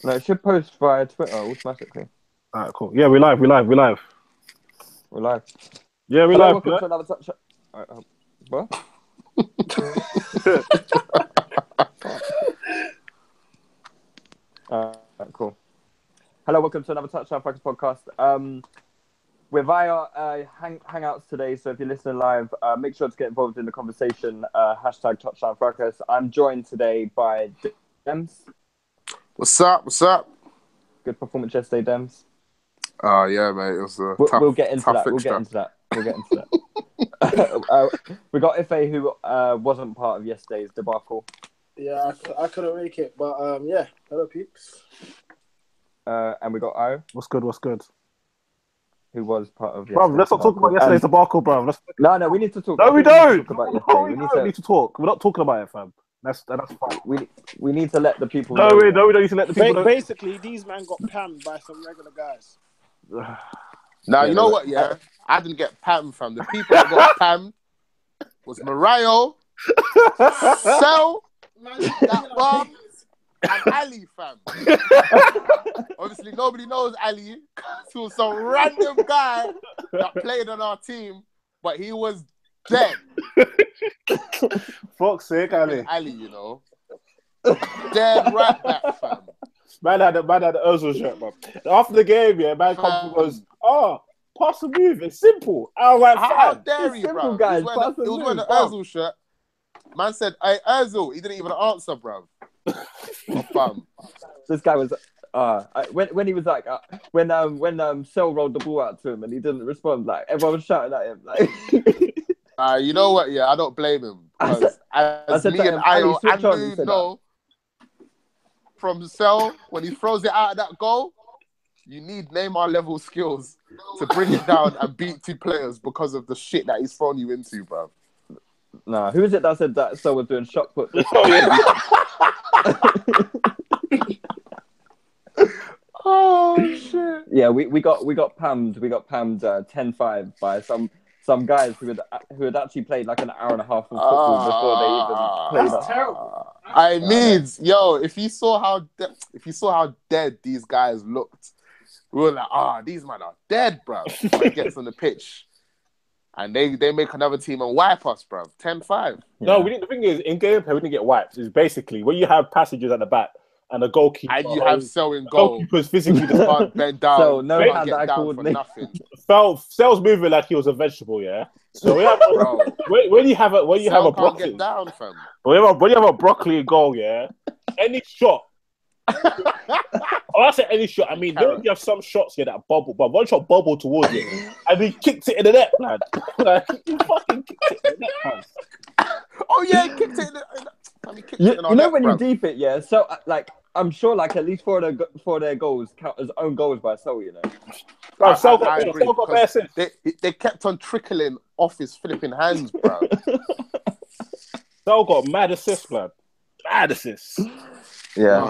No, it should post via Twitter automatically. All right, cool. Yeah, we live. We're live. Yeah, we Hello, live. welcome to another touch. What? Cool. Hello, welcome to another Touchdown Fracas podcast. We're via Hangouts today, so if you're listening live, make sure to get involved in the conversation. Hashtag Touchdown Fracas. I'm joined today by Dems. What's up? What's up? Good performance yesterday, Dems. Yeah, mate. It was a We'll get into that. fixture. We'll get into that. We got Ife, who wasn't part of yesterday's debacle. Yeah, I couldn't make it, but yeah. Hello, peeps. And we got O, What's good? who was part of Bro, yesterday's let's not talk about yesterday's debacle, bro. No, we need to talk. No, we We don't. need to talk about No, yesterday. we don't need to talk. We're not talking about it, fam. That's fine. We need to let the people No, know. we don't need to let the people know. Basically, these men got pammed by some regular guys. Now, Yeah, you know what, yeah? I didn't get pammed, fam. The people that got pammed was Mariah, Sel, that bomb, and Ali, fam. Obviously, nobody knows Ali because he was some random guy that played on our team, but he was dead. Fuck's sake, Ali. Ali, you know. Dead right back, fam. Man had the Ozil shirt, bro. After the game, yeah, man comes and goes, pass the move. It's simple. I was like, How fam. dare It's you, simple, bro? guys. He was wearing the Ozil shirt. Man said, hey, Ozil. He didn't even answer, bro. Oh, fam. This guy was when he was like when Cell rolled the ball out to him and he didn't respond, like everyone was shouting at him, like. You know what? Yeah, I don't blame him. Because as me and Ayo and Lou know, from Cell, when he throws it out of that goal, you need Neymar level skills to bring it down and beat two players because of the shit that he's thrown you into, bro. Nah, who is it that said that Cell was doing shot put? Oh shit! Yeah, we got pammed. We got pammed 10-5 by some guys who had actually played like an hour and a half of football before they even played. That's terrible. If you saw how dead these guys looked, we were like, these men are dead, bro. When it gets on the pitch, and they make another team and wipe us, bro. 10-5. No, the thing is, in gameplay, we didn't get wiped. It's basically when you have passages at the back and a goalkeeper. And you have Cell in goal. Goalkeeper's physically You can't bend down. So no can't hand-eye get down for coordination. nothing. Cell's moving like he was a vegetable, yeah. So we have, when you have a Cell can't broccoli, get down, fam. when you have a broccoli in goal, yeah, any shot. When I say any shot, I mean you have some shots here that bubble, but one shot bubbled towards you, and he kicked it in the net, man. Like, he fucking kicked it in the net, man. Oh yeah, he kicked it in the. You know when you deep it, yeah. So like I'm sure like at least four of their goals count as own goals by Cell, you know. Bro, Cell I agree, got bare assists. they kept on trickling off his flipping hands, bro. Cell got mad assists, man. Mad assists. Yeah,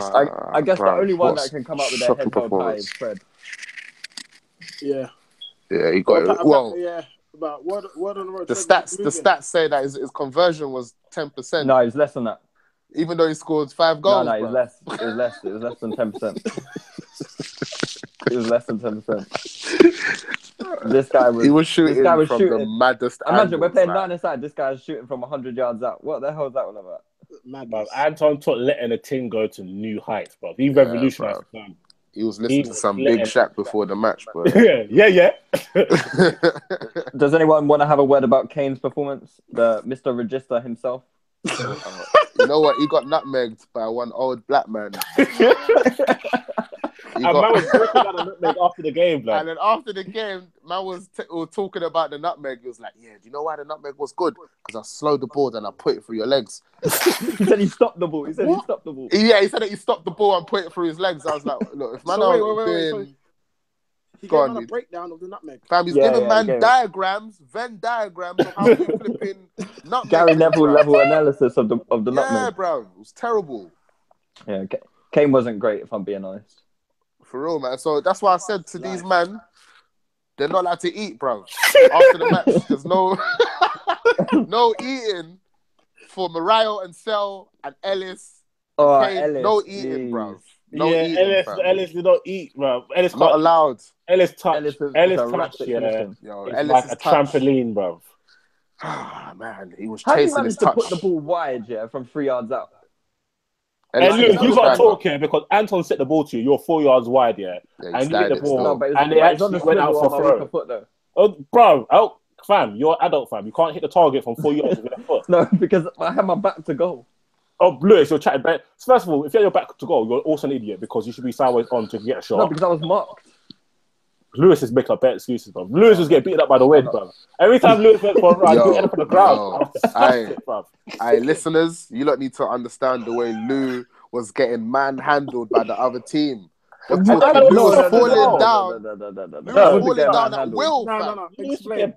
I guess bro, the only one that can come up with their head held high is Fred. Yeah. Yeah, he got it. Well, yeah. But what on the road? the stats say that his conversion was 10%. No, it's less than that. Even though he scored 5 goals. No, it was less. It was less than 10%. It was less than 10%. This guy was shooting from the maddest. Imagine we're playing 9-a-side. This guy's shooting from 100 yards out. What the hell is that all about? Mad, bro. Anton taught letting a team go to new heights, bro. He revolutionized the game. He was listening to some Big Shaq before the match, bro. yeah. Does anyone want to have a word about Kane's performance? The Mr. Register himself. You know what? He got nutmegged by one old black man. Man was talking about the nutmeg after the game, like. And then after the game, man was talking about the nutmeg. He was like, "Yeah, do you know why the nutmeg was good? Because I slowed the ball and I put it through your legs." He said he stopped the ball. Yeah, he said that he stopped the ball and put it through his legs. I was like, "Look, if man wait. He gave a breakdown of the nutmeg. Fam, he's giving diagrams, Venn diagrams of how you flipping nutmeg. Gary Neville level analysis of the nutmeg. Yeah, bro, it was terrible. Yeah, Kane wasn't great, if I'm being honest. For real, man. So that's why I said to these men, they're not allowed to eat, bro. After the match, there's no eating for Mariah and Cell and Ellis. Oh, Kane, Ellis, no eating, bro. No yeah, eating, fam. Ellis did not eat, bro. Ellis Not can't. allowed. Ellis touch. Ellis is Ellis a touch. ratchet Yeah, finishing. Yo, it's Ellis like is a touch. trampoline, bro. Man, he was How do you chasing his manage to touch. put the ball wide, from 3 yards out? And Ellis Lewis, is you the got to striker. talk here because Anton set the ball to you. You're 4 yards wide, yeah, Yeah, he and you hit the started it ball, still. No, but it's, and it but it's on actually the went out swivel for on my throw. weaker foot, though. Oh, bro, fam, you're an adult, fam. You can't hit the target from 4 yards with a foot. No, because I had my back to goal. Oh, Lewis, you're chatting back. First of all, if you have your back to goal, you're also an idiot because you should be sideways on to get a shot. No, because I was marked. Lewis is making up bad excuses, bro. Lewis was getting beaten up by the wind, bro. Every time Lewis went for a run, he ended up on the ground. Aye, listeners, you lot need to understand the way Lou was getting manhandled by the other team. Lou was falling down. Lou was falling down at will, fam. No. Explain.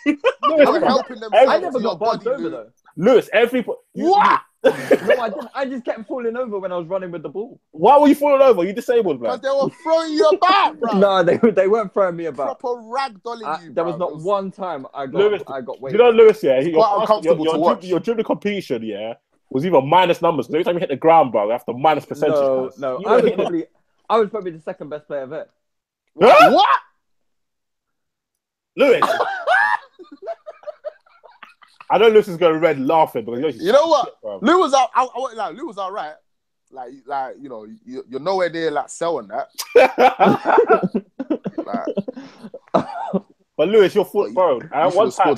You were helping them. I never got bumped over, though. Lewis, What? No, I didn't. I just kept falling over when I was running with the ball. Why were you falling over? You disabled, man. Because they were throwing you about, bro. No, they weren't throwing me about. Proper ragdolling you, There bro. was not one time I Lewis, got weight. You know, Lewis, yeah, quite uncomfortable to watch. Your dribbling completion, yeah, was even minus numbers. Because every time you hit the ground, bro, you have to minus percentage. No, I was probably the second best player there. Huh? What? Lewis. I know Lewis is going red laughing because You know what? Shit, Lou was out. Lou was all right. Like you know, you're nowhere near like selling that. But Lewis, you're foot, bro. One time,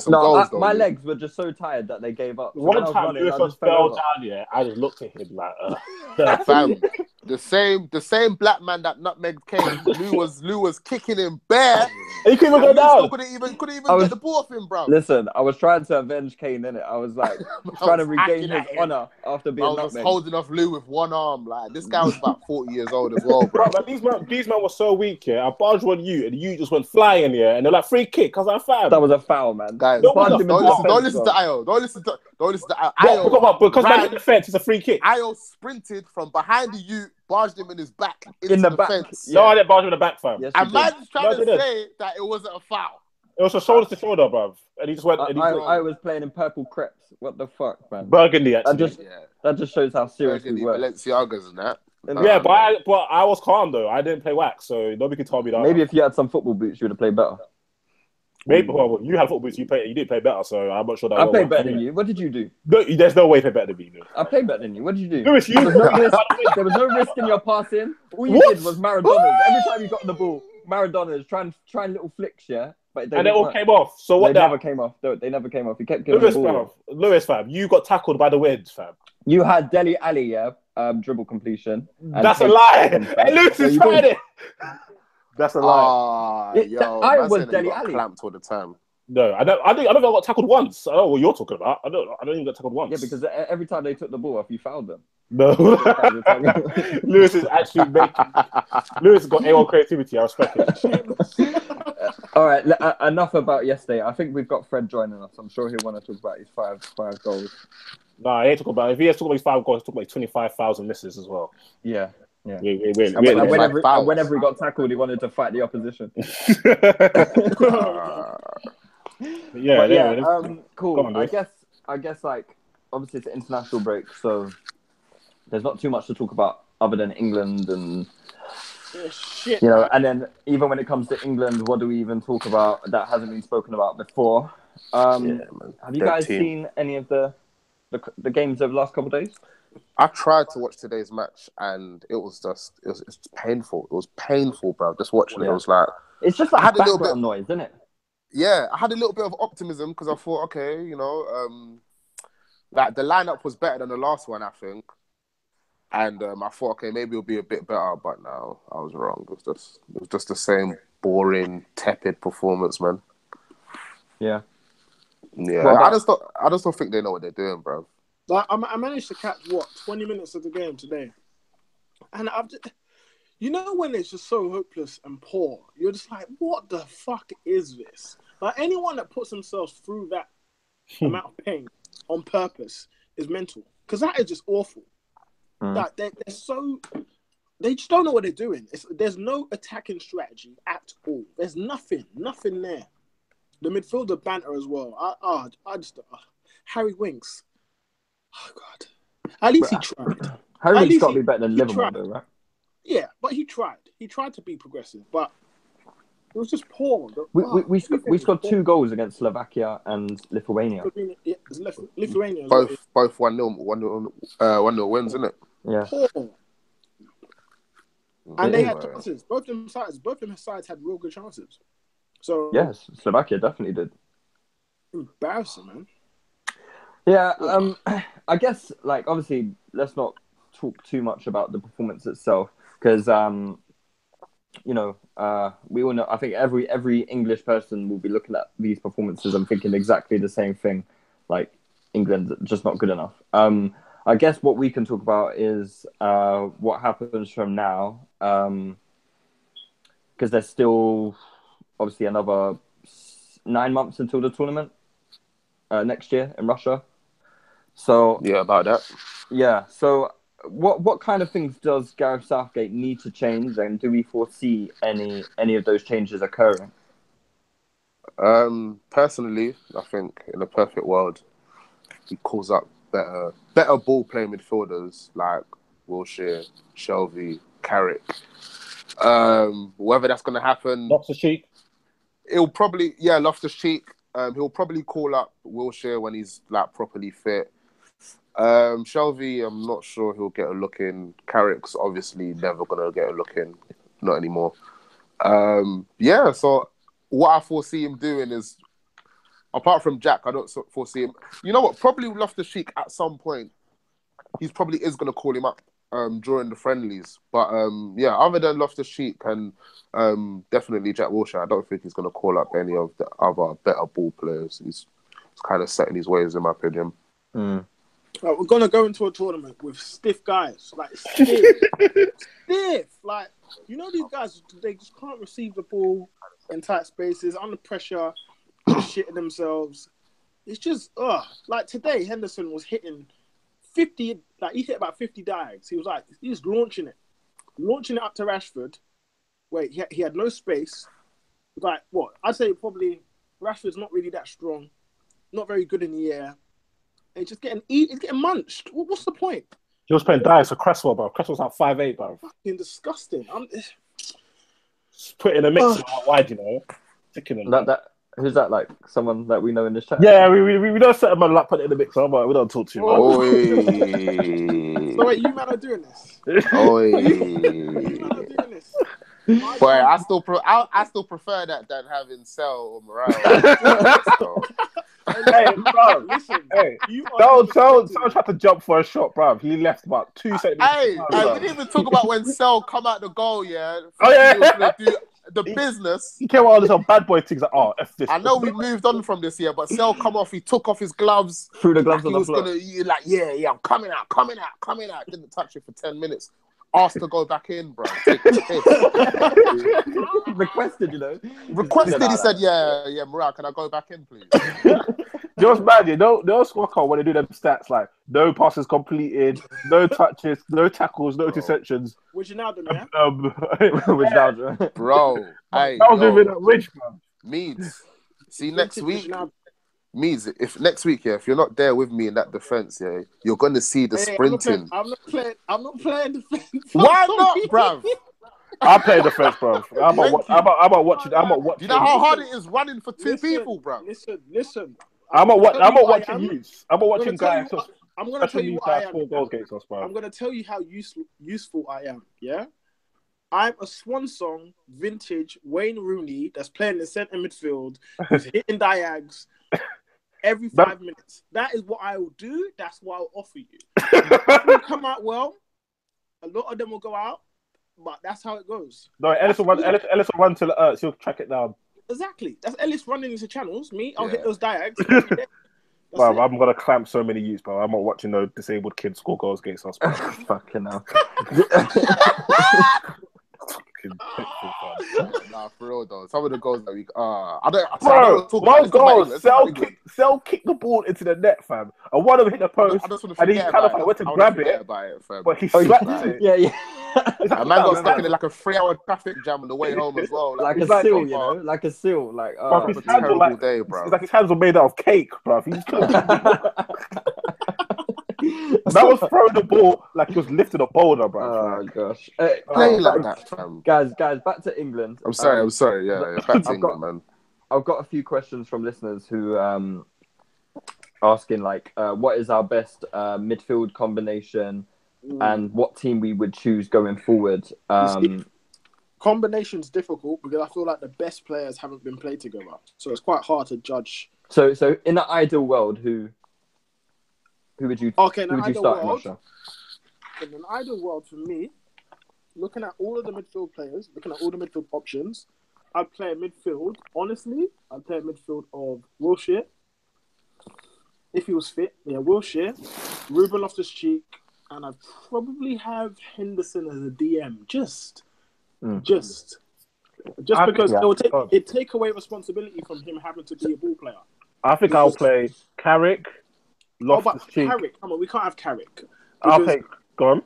my legs were just so tired that they gave up. So one time, Lewis just fell down. Yeah, I just looked at him like, fam. The same black man that nutmeg came. Lou was kicking him bare. He couldn't even go down. Couldn't even get the ball off him, bro. Listen, I was trying to avenge Kane, innit? I was like trying to regain his honor after being nutmeg. I was nutmeg. holding off Lou with one arm. Like this guy was about 40 years old as well, bro. But these men were so weak, yeah. I barged on you, and you just went flying, yeah. And they're like free kick. I was like, fam, that was a foul, man. Guys, don't listen to Ayo. Don't listen to Ayo. Because man hit the fence, it's a free kick. Ayo sprinted from behind the Ute, barged him in his back in the the back. fence. No, I didn't barge him in the back, fam. Yes, and man's trying to say that it wasn't a foul. It was a shoulder to shoulder, bruv. And he just went. I was playing in purple crepes. What the fuck, man? Burgundy, actually. That just shows how serious we were. Balenciagas and that. Yeah, but I was calm though. I didn't play wax, so nobody could tell me that. Maybe if you had some football boots, you would have played better. Maybe you had football boots. You didn't play better, so I'm not sure that. I played better than you. What did you do? No, there's no way you played better than me. No. I played better than you. What did you do? Lewis, there was no risk in your passing. All you did was Maradona's. Every time you got the ball, Maradona's trying little flicks, yeah. But they all came off. So what? They never came off. They never came off. You kept giving Lewis, fam, you got tackled by the wind, fam. You had Dele Alli, yeah, dribble completion. That's a lie. Hey, Lewis is trying it. That's a lie. I was Dele Alli. Clamped all the time. No, I don't think I got tackled once. I don't know what you're talking about. I don't even get tackled once. Yeah, because every time they took the ball off, you fouled them. No. Lewis is actually making... Lewis has got A1 creativity. I respect it. All right, enough about yesterday. I think we've got Fred joining us. I'm sure he'll want to talk about his five goals. Nah, he ain't talking about... If he has to talk about his 5 goals, he's talking about 25,000 misses as well. Yeah. Whenever he got tackled, he wanted to fight the opposition. Cool. On, I guess like obviously it's an international break, so there's not too much to talk about other than England and shit. You know, and then even when it comes to England, what do we even talk about that hasn't been spoken about before? Have you guys seen any of the games over the last couple of days? I tried to watch today's match and it's painful. It was painful, bro. Just watching it, it was like it's just like background noise, isn't it? Yeah, I had a little bit of optimism because I thought, okay, you know, like the lineup was better than the last one, I think. And I thought, okay, maybe it'll be a bit better, but no, I was wrong. It was just the same boring, tepid performance, man. Yeah. Yeah, I just don't think they know what they're doing, bro. Like, I managed to catch 20 minutes of the game today, and you know when it's just so hopeless and poor, you're just like, what the fuck is this? Like anyone that puts themselves through that amount of pain on purpose is mental, because that is just awful. Like they just don't know what they're doing. There's no attacking strategy at all. There's nothing there. The midfielder banter as well. Harry Winks. Oh God. At least he tried. Harry Winks got to be better than Livermore, though, right? Yeah, but he tried. He tried to be progressive, but it was just poor. We scored 2 goals against Slovakia and Lithuania. Yeah, Lithuania. Both 1-0 wins, isn't it? Yeah. Poor. And they had chances. Both them sides had real good chances. So yes, Slovakia definitely did. Embarrassing, man. Yeah, I guess like obviously let's not talk too much about the performance itself because we all know. I think every English person will be looking at these performances and thinking exactly the same thing. Like England just not good enough. I guess what we can talk about is what happens from now, because there's still obviously another 9 months until the tournament next year in Russia. So yeah, about that. Yeah. So what kind of things does Gareth Southgate need to change, and do we foresee any of those changes occurring? Personally, I think in a perfect world, he calls up better ball playing midfielders like Wilshere, Shelvey, Carrick. Whether that's going to happen, Loftus-Cheek. He'll probably Loftus-Cheek. He'll probably call up Wilshere when he's like properly fit. Shelvey, I'm not sure he'll get a look in. Carrick's obviously never gonna get a look in, not anymore. So what I foresee him doing is, apart from Jack, I don't foresee him. You know what? Probably Loftus-Cheek at some point, he's probably is gonna call him up during the friendlies. But other than Loftus-Cheek and definitely Jack Wilshere, I don't think he's gonna call up any of the other better ball players. He's kind of set in his ways, in my opinion. Right, we're gonna go into a tournament with stiff guys, like stiff. Like, you know, these guys, they just can't receive the ball in tight spaces, under pressure, just shitting themselves. It's just like today, Henderson was hitting 50. Like he hit about 50 dives. He was launching it up to Rashford. Wait, he had no space. Like what? I'd say probably Rashford's not really that strong, not very good in the air. And he's getting munched. What's the point? He was playing dice for Cresswell, bro. Cresswell's like 5'8", bro. Fucking disgusting. Just put in a mix out wide, you know. Who's that? Like someone that we know in this chat? Yeah, we don't set him up, put it in the mix, but we don't talk to you. Oh, so wait, you man are doing this? You man are doing this? Boy, I still prefer that than having Sel or Morale. Hey, bro, listen. Hey, Sel tried to jump for a shot, bro. He left about 2 seconds. Hey, we didn't even talk about when Sel come out the goal, yeah? Oh, yeah. He was gonna do the business. He came out with some bad boy things like, F this. I know we moved on from this year, but Sel come off, he took off his gloves. Threw the gloves like on the floor. I'm coming out. Didn't touch it for 10 minutes. Asked to go back in, bro. Requested, you know. He said, yeah, Murat, can I go back in, please? You know what's bad? You know, they'll scorecard when they do them stats like no passes completed, no touches, no tackles, no interceptions. Wijnaldum, yeah? Wijnaldum. Bro, hey, that was even that rich, man. Meads. See, next week, Meads, if next week, if you're not there with me in that defense, you're going to see the sprinting. I'm not playing defense. Why not, bruv? I play defense, bro. I'm about watching. You know how hard it is running for two people, bro. Listen. I'm not watching youths. I'm not watching guys. I'm going to tell you what I am. 4 goals against us, bro. I'm going to tell you how useful I am. Yeah, I'm a swan song vintage Wayne Rooney that's playing the centre midfield, who's hitting diags every 5 minutes. That is what I will do. That's what I'll offer you. It will come out well. A lot of them will go out, but that's how it goes. No, Ellis will run till it hurts. He'll track it down. Exactly. That's Ellis running into channels. Me, I'll hit those diags. Bro, I'm gonna clamp so many youths, bro. I'm not watching no disabled kids score goals against us, bro. Fucking hell. Nah, for real though. Some of the goals that we I don't talk one about goal, Sel kicked the ball into the net, fam. And one of them hit the post, and he kind of went to grab it, but he slapped it. Yeah. A man got stuck in like a 3-hour traffic jam on the way home as well. Like a seal, you know? Like a seal. Like, bro, his hands were like, day, bro. It's like his hands were made out of cake, bro. That was throwing the ball like he was lifting a boulder, bro. Oh gosh. Play like that, fam. Guys, back to England. I'm sorry. Yeah, back to England, man. I've got a few questions from listeners who asking like, what is our best midfield combination, and what team we would choose going forward. Combination's difficult because I feel like the best players haven't been played together, so it's quite hard to judge. So in an ideal world, who would you? Okay, who would you start, Masha? In an ideal world, for me, looking at all of the midfield players, looking at all the midfield options, I'd play a midfield. Honestly, I'd play a midfield of Wilshere. If he was fit, Wilshere, Ruben Loftus-Cheek, and I'd probably have Henderson as a DM. Just because it'd take away responsibility from him having to be a ball player. I think I'll play Carrick, Loftus-Cheek. Carrick, come on, we can't have Carrick. I'll take. Go on.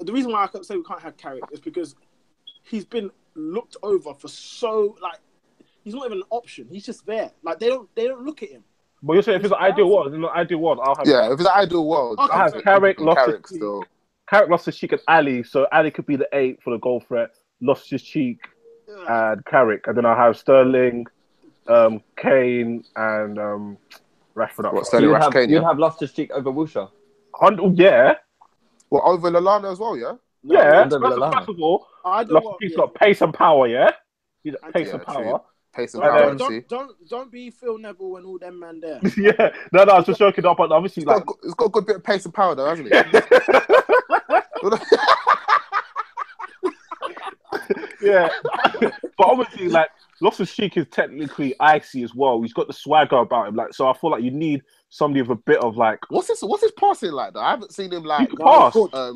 The reason why I can't say we can't have Carrick is because he's been looked over for he's not even an option. He's just there. Like they don't look at him. But you're saying if it's an ideal world, I'll have. Yeah, if it's an ideal world, I'll have Carrick, Loftus-Cheek, and Ali. So Ali could be the 8 for the goal threat. Loftus-Cheek and Carrick, and then I'll have Sterling, Kane, and Rashford. You'd have Loftus-Cheek over Wilshere. Yeah. Well, over Lallana as well, yeah? Yeah, first of all, Loftus-Cheek's got pace and power, yeah? He's got pace and power. Pace and power, don't be Phil Neville and all them man there. Yeah, no, I was just joking up, but obviously, it's got a good bit of pace and power, though, hasn't it? Yeah, but obviously, like Loftus-Cheek is technically icy as well. He's got the swagger about him, so I feel like you need somebody with a bit of like. What's his passing like? Though I haven't seen him like. He can pass. I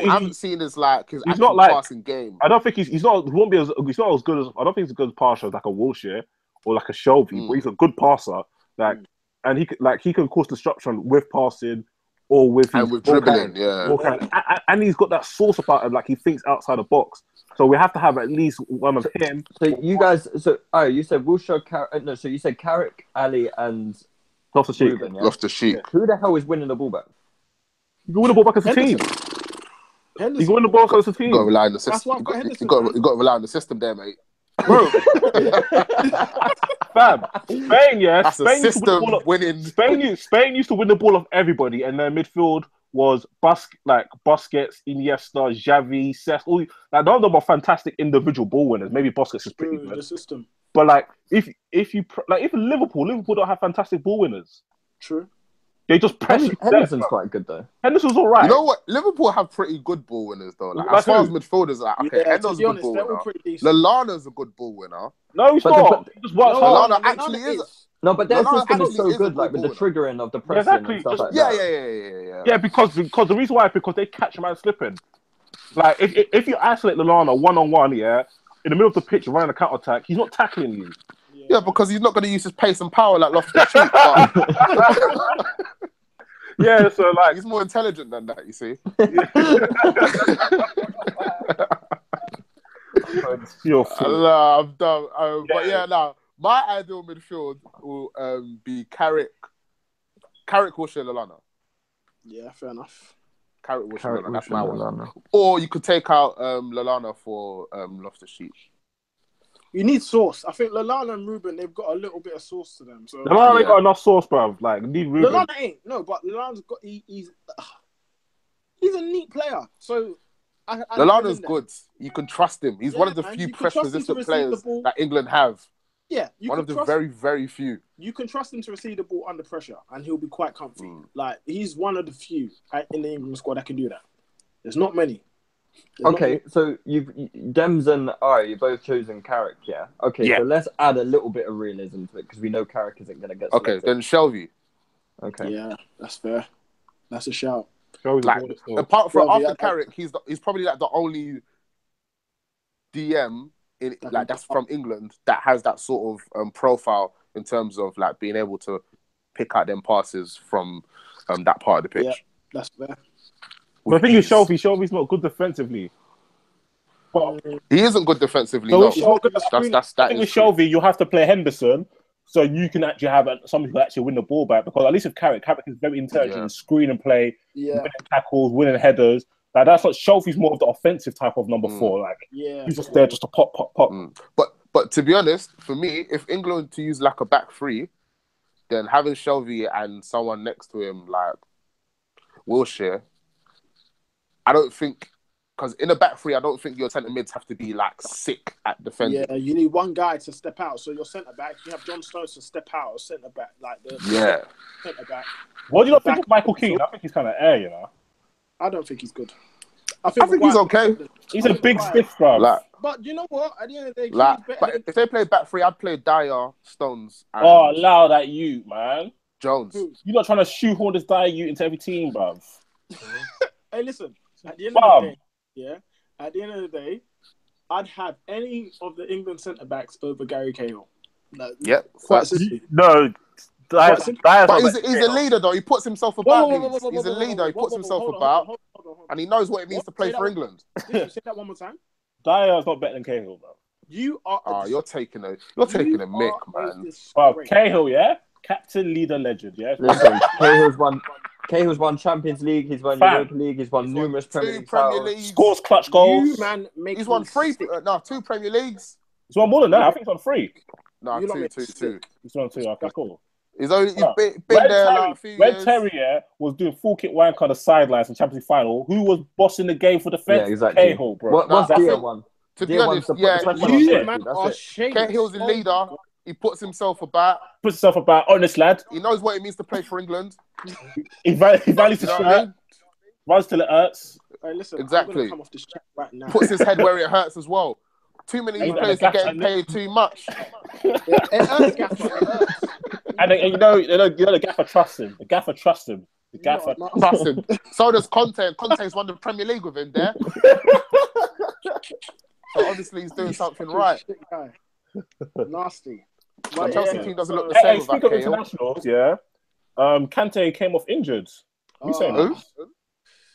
haven't seen his he's not like passing game. I don't think he's not. He won't be as. He's not as good as. I don't think he's as good as passer as like a Wilshere or like a Shelby, but he's a good passer. Like, and he can cause disruption with passing. Or with dribbling, and he's got that sauce about him, like he thinks outside the box. So we have to have at least one of him. So you guys, you said Wilshere, so you said Carrick, Ali, and Loftus-Cheek. Ruben, yeah? Loftus-Cheek. Who the hell is winning the ball back? You can win the ball back as a team. Henderson. You can win the ball back as a team. You got to rely on the system. That's why I've got Henderson. You got to rely on the system there, mate. Bro, fam, Spain, yeah. That's Spain a system winning. Spain used to win the ball off everybody, and their midfield was Busquets, Iniesta, Xavi, Cesc. All none of them are fantastic individual ball winners. Maybe Busquets is pretty good. The system. But like, if Liverpool don't have fantastic ball winners. True. They just press. Henderson's quite good though. Henderson's all right. You know what? Liverpool have pretty good ball winners though. Like as far as midfielders, Henderson's a good ball winner. Lallana's a good ball winner. No, he's not. He just works hard. Lallana actually is. No, but their system is so good, like with the triggering of the pressing and stuff like that. Yeah, because the reason why is because they catch a man slipping. Like if you isolate Lallana 1-on-1, yeah, in the middle of the pitch running a counter attack, he's not tackling you. Yeah, because he's not going to use his pace and power like Loftus-Cheek. Yeah, so like he's more intelligent than that, you see. I'm done. But my ideal midfield will be Carrick, Wilshere, Lallana. Yeah, fair enough. Carrick, Wilshere, Lallana. That's my one. Or you could take out Lallana for Loftus-Cheek. You need sauce. I think Lallana and Ruben, they've got a little bit of sauce to them. So Lallana ain't got enough sauce, bruv. Like, need Ruben. Lallana ain't. No, but Lallana's got. He's a neat player. So Lallana's good. You can trust him. He's one of the few press-resistant players that England have. Yeah, one of the very, very few. You can trust him to receive the ball under pressure, and he'll be quite comfy. Like he's one of the few in the England squad that can do that. There's not many. So Dems and you both chosen Carrick, yeah? Okay, so let's add a little bit of realism to it because we know Carrick isn't going to get selected. Okay, then Shelby. Okay. Yeah, that's fair. That's a shout. Apart from after Carrick, he's probably like the only DM that's from England that has that sort of profile in terms of like being able to pick out them passes from that part of the pitch. Yeah, that's fair. But the thing is, Shelby's not good defensively. But he isn't good defensively. So no. I think with Shelby, you have to play Henderson, so you can actually have somebody who actually win the ball back. Because at least with Carrick is very intelligent in screen and play, winning tackles, winning headers. Like that's what Shelby's more of the offensive type of number 4. Like he's just there just to pop. But to be honest, for me, if England to use like a back 3, then having Shelby and someone next to him like Wilshere, I don't think, because in a back 3, I don't think your centre mids have to be like sick at defending. Yeah, you need one guy to step out. So your centre back, you have John Stones to step out or centre back, like the centre back. What do you not think of Michael Keane? I think he's kind of air, you know. I don't think he's good. I think he's okay. He's a big stiff, bro. Like, but you know what? At the end of the day, but if they play back 3, I'd play Dyer, Stones, and allow that you, man. Jones. You're not trying to shoehorn this Dyer you into every team, bruv. Hey, listen. At the end of the day, at the end of the day, I'd have any of the England centre backs over Gary Cahill. Quite simply. No. But he's a leader, though. He puts himself about. He's a leader. He puts himself about, and he knows what it means to play for England. Say that one more time. Dyer's not better than Cahill, bro. You are. You're taking a mick, man. Well, Cahill, captain, leader, legend, Listen, Cahill's won Champions League. He's won Europa League. He's won numerous Premier League. Scores clutch goals. He's won 2 Premier Leagues. He's won more than that. I think he's won 3. No, 2. He's won 2. Okay, cool. He's been there like a few years. Red Terrier was doing full kick wank on the sidelines in Champions League final. Who was bossing the game for defense? Yeah, exactly. Cahill, bro. What's Dia one? To be honest, you man are shameless. Cahill's a leader. He puts himself about. Honest lad. He knows what it means to play for England. He values the shirt. Runs till it hurts. Hey, listen, exactly. Come off this chat right now. Puts his head where it hurts as well. Too many players are getting paid too much. It hurts, Gaffer. It hurts. And you know the Gaffer trusts him. The Gaffer trusts him. The Gaffer trusts him. So does Conte. Conte's won the Premier League with him there. So obviously he's doing something right. Nasty. The Chelsea team doesn't look the same without Cahill. Internationals, Kante came off injured. Who's saying that?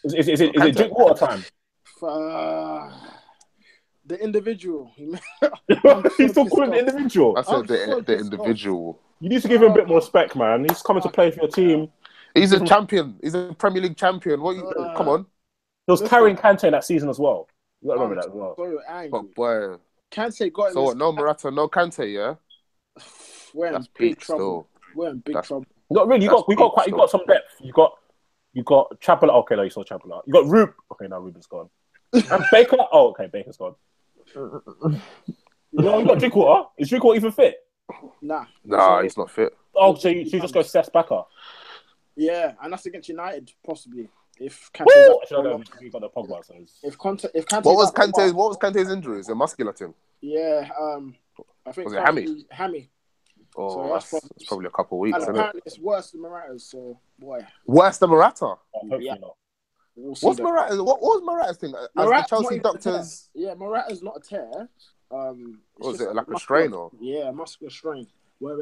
Is it drink water time? The individual. He's still calling the individual. I said the individual. You need to give him a bit more respect, man. He's coming to play for your team. He's a champion. He's a Premier League champion. Come on. He was carrying Kante that season as well. You got to remember that as well. But boy, Kante got. So what? No Morata, no Kante, yeah. We're in big trouble. We're in big trouble. Not really. You got some depth. You got Chapel. Okay, no, you saw Chapel. You got Rube. Okay, now Ruben's gone. And Baker. Oh, okay, Baker's gone. You got Drinkwater. Is Drinkwater even fit? Nah, he's not fit. Oh, so you just go Cesc Bakker. Yeah, and that's against United possibly. If Kante got the Pogba, so if Kante, what was Kante's injury? Is it a muscular thing? Yeah, I think was it hammy? Hammy. Oh, so that's probably a couple of weeks. And apparently it's worse than Morata's. So boy, worse than Morata. Hopefully not. What's Morata's? What was Morata's thing? As the Chelsea doctors. Yeah, Morata's not a tear. Was it like a strain or? Yeah, a muscular strain.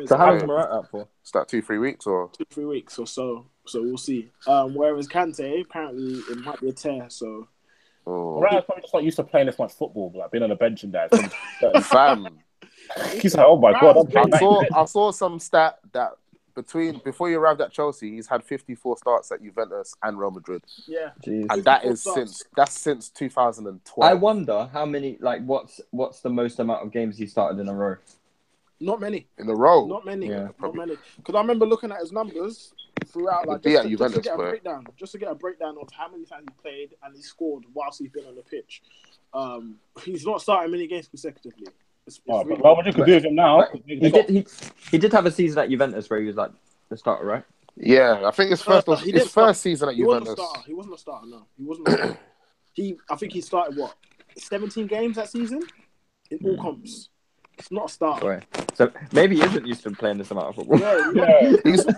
So how long's Morata out for? It's like 2-3 weeks or 2-3 weeks or so. So we'll see. Whereas Kante, apparently it might be a tear. So Morata's probably just not used to playing this much football, like being on a bench and that. Fam. He's like, oh my god! I saw some stat that before he arrived at Chelsea, he's had 54 starts at Juventus and Real Madrid. Yeah, and that is since 2012. I wonder how many, like, what's the most amount of games he started in a row? Not many. In a row? Not many. Yeah, not many. Because I remember looking at his numbers throughout, like, just to get a breakdown of how many times he played and he scored whilst he's been on the pitch. He's not starting many games consecutively. Really what you could do with him now? He did have a season at Juventus where he was like the starter, right? Yeah, I think his first season at Juventus. He wasn't a starter. No, he wasn't. A starter. I think he started 17 games that season in all comps. It's not a starter. Right. So maybe he isn't used to playing this amount of football.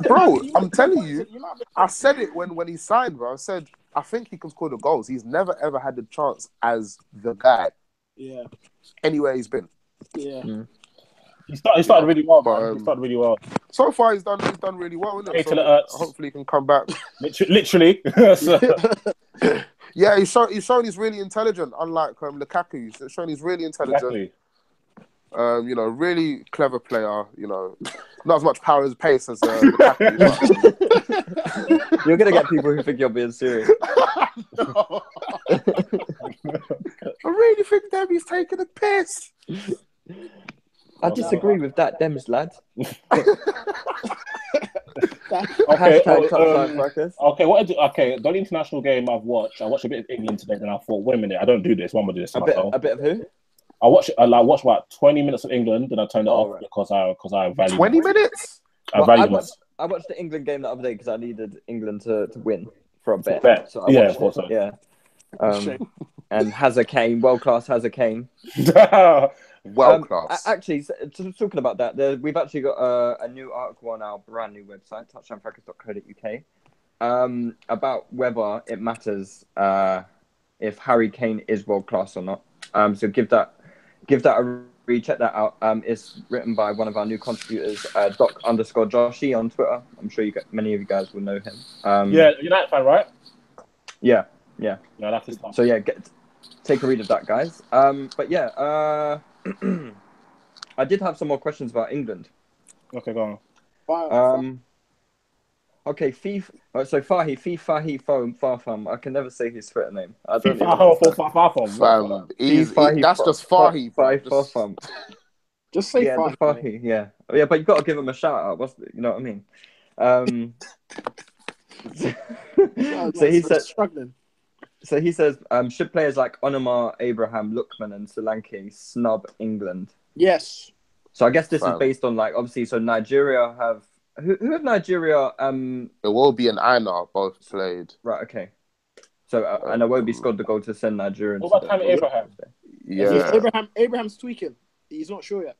Bro, I'm telling you, I said it when he signed, bro. I said I think he can score the goals. He's never ever had the chance as the guy. Yeah. Anywhere he's been. Yeah. He started really well, but he started really well. So far, he's done really well. Isn't it? So hopefully, he can come back. Literally. Yeah, he's shown he's really intelligent. Unlike Lukaku, he's shown he's really intelligent. Exactly. Really clever player. Not as much power as pace as Lukaku, but... You're gonna get people who think you're being serious. No. I really think Demi's taking a piss. I disagree with that, Dems lad. Okay, Hashtag touchline fracas. okay. The only international game I watched a bit of England today. Then I thought, wait a minute, I don't do this. Why am I do this to myself? A bit of who? I watched about 20 minutes of England, then I turned it off because I value 20 minutes. I watched the England game the other day because I needed England to win for a bet. So I yeah, of course. Yeah. And Hazard Kane, world class Hazard Kane. World class. Actually, talking about that, we've actually got a new article on our brand new website, touchdownfracas.co.uk, about whether it matters if Harry Kane is world class or not. So give that a read, check that out. It's written by one of our new contributors, Doc_Joshy on Twitter. I'm sure many of you guys will know him. Yeah, United fan, right? Yeah. No, that's his stuff. So yeah, take a read of that, guys. But yeah, I did have some more questions about England. Okay, go on. Okay, so Fahi Farfam. I can never say his Twitter name. I don't know. Farfam. That's just Fahi. Farfam. Just say Fahi. Fahi. Yeah, but you got to give him a shout out. You know what I mean? So he said. Struggling. So he says, should players like Onumar, Abraham, Lookman, and Solanke snub England? Yes. So I guess this is based on obviously. So Nigeria have who have Nigeria? It will be an Aina both played. Right. Okay. So and Iwobi scored the goal to send Nigeria. What about Abraham? Yeah. Abraham's tweaking. He's not sure yet.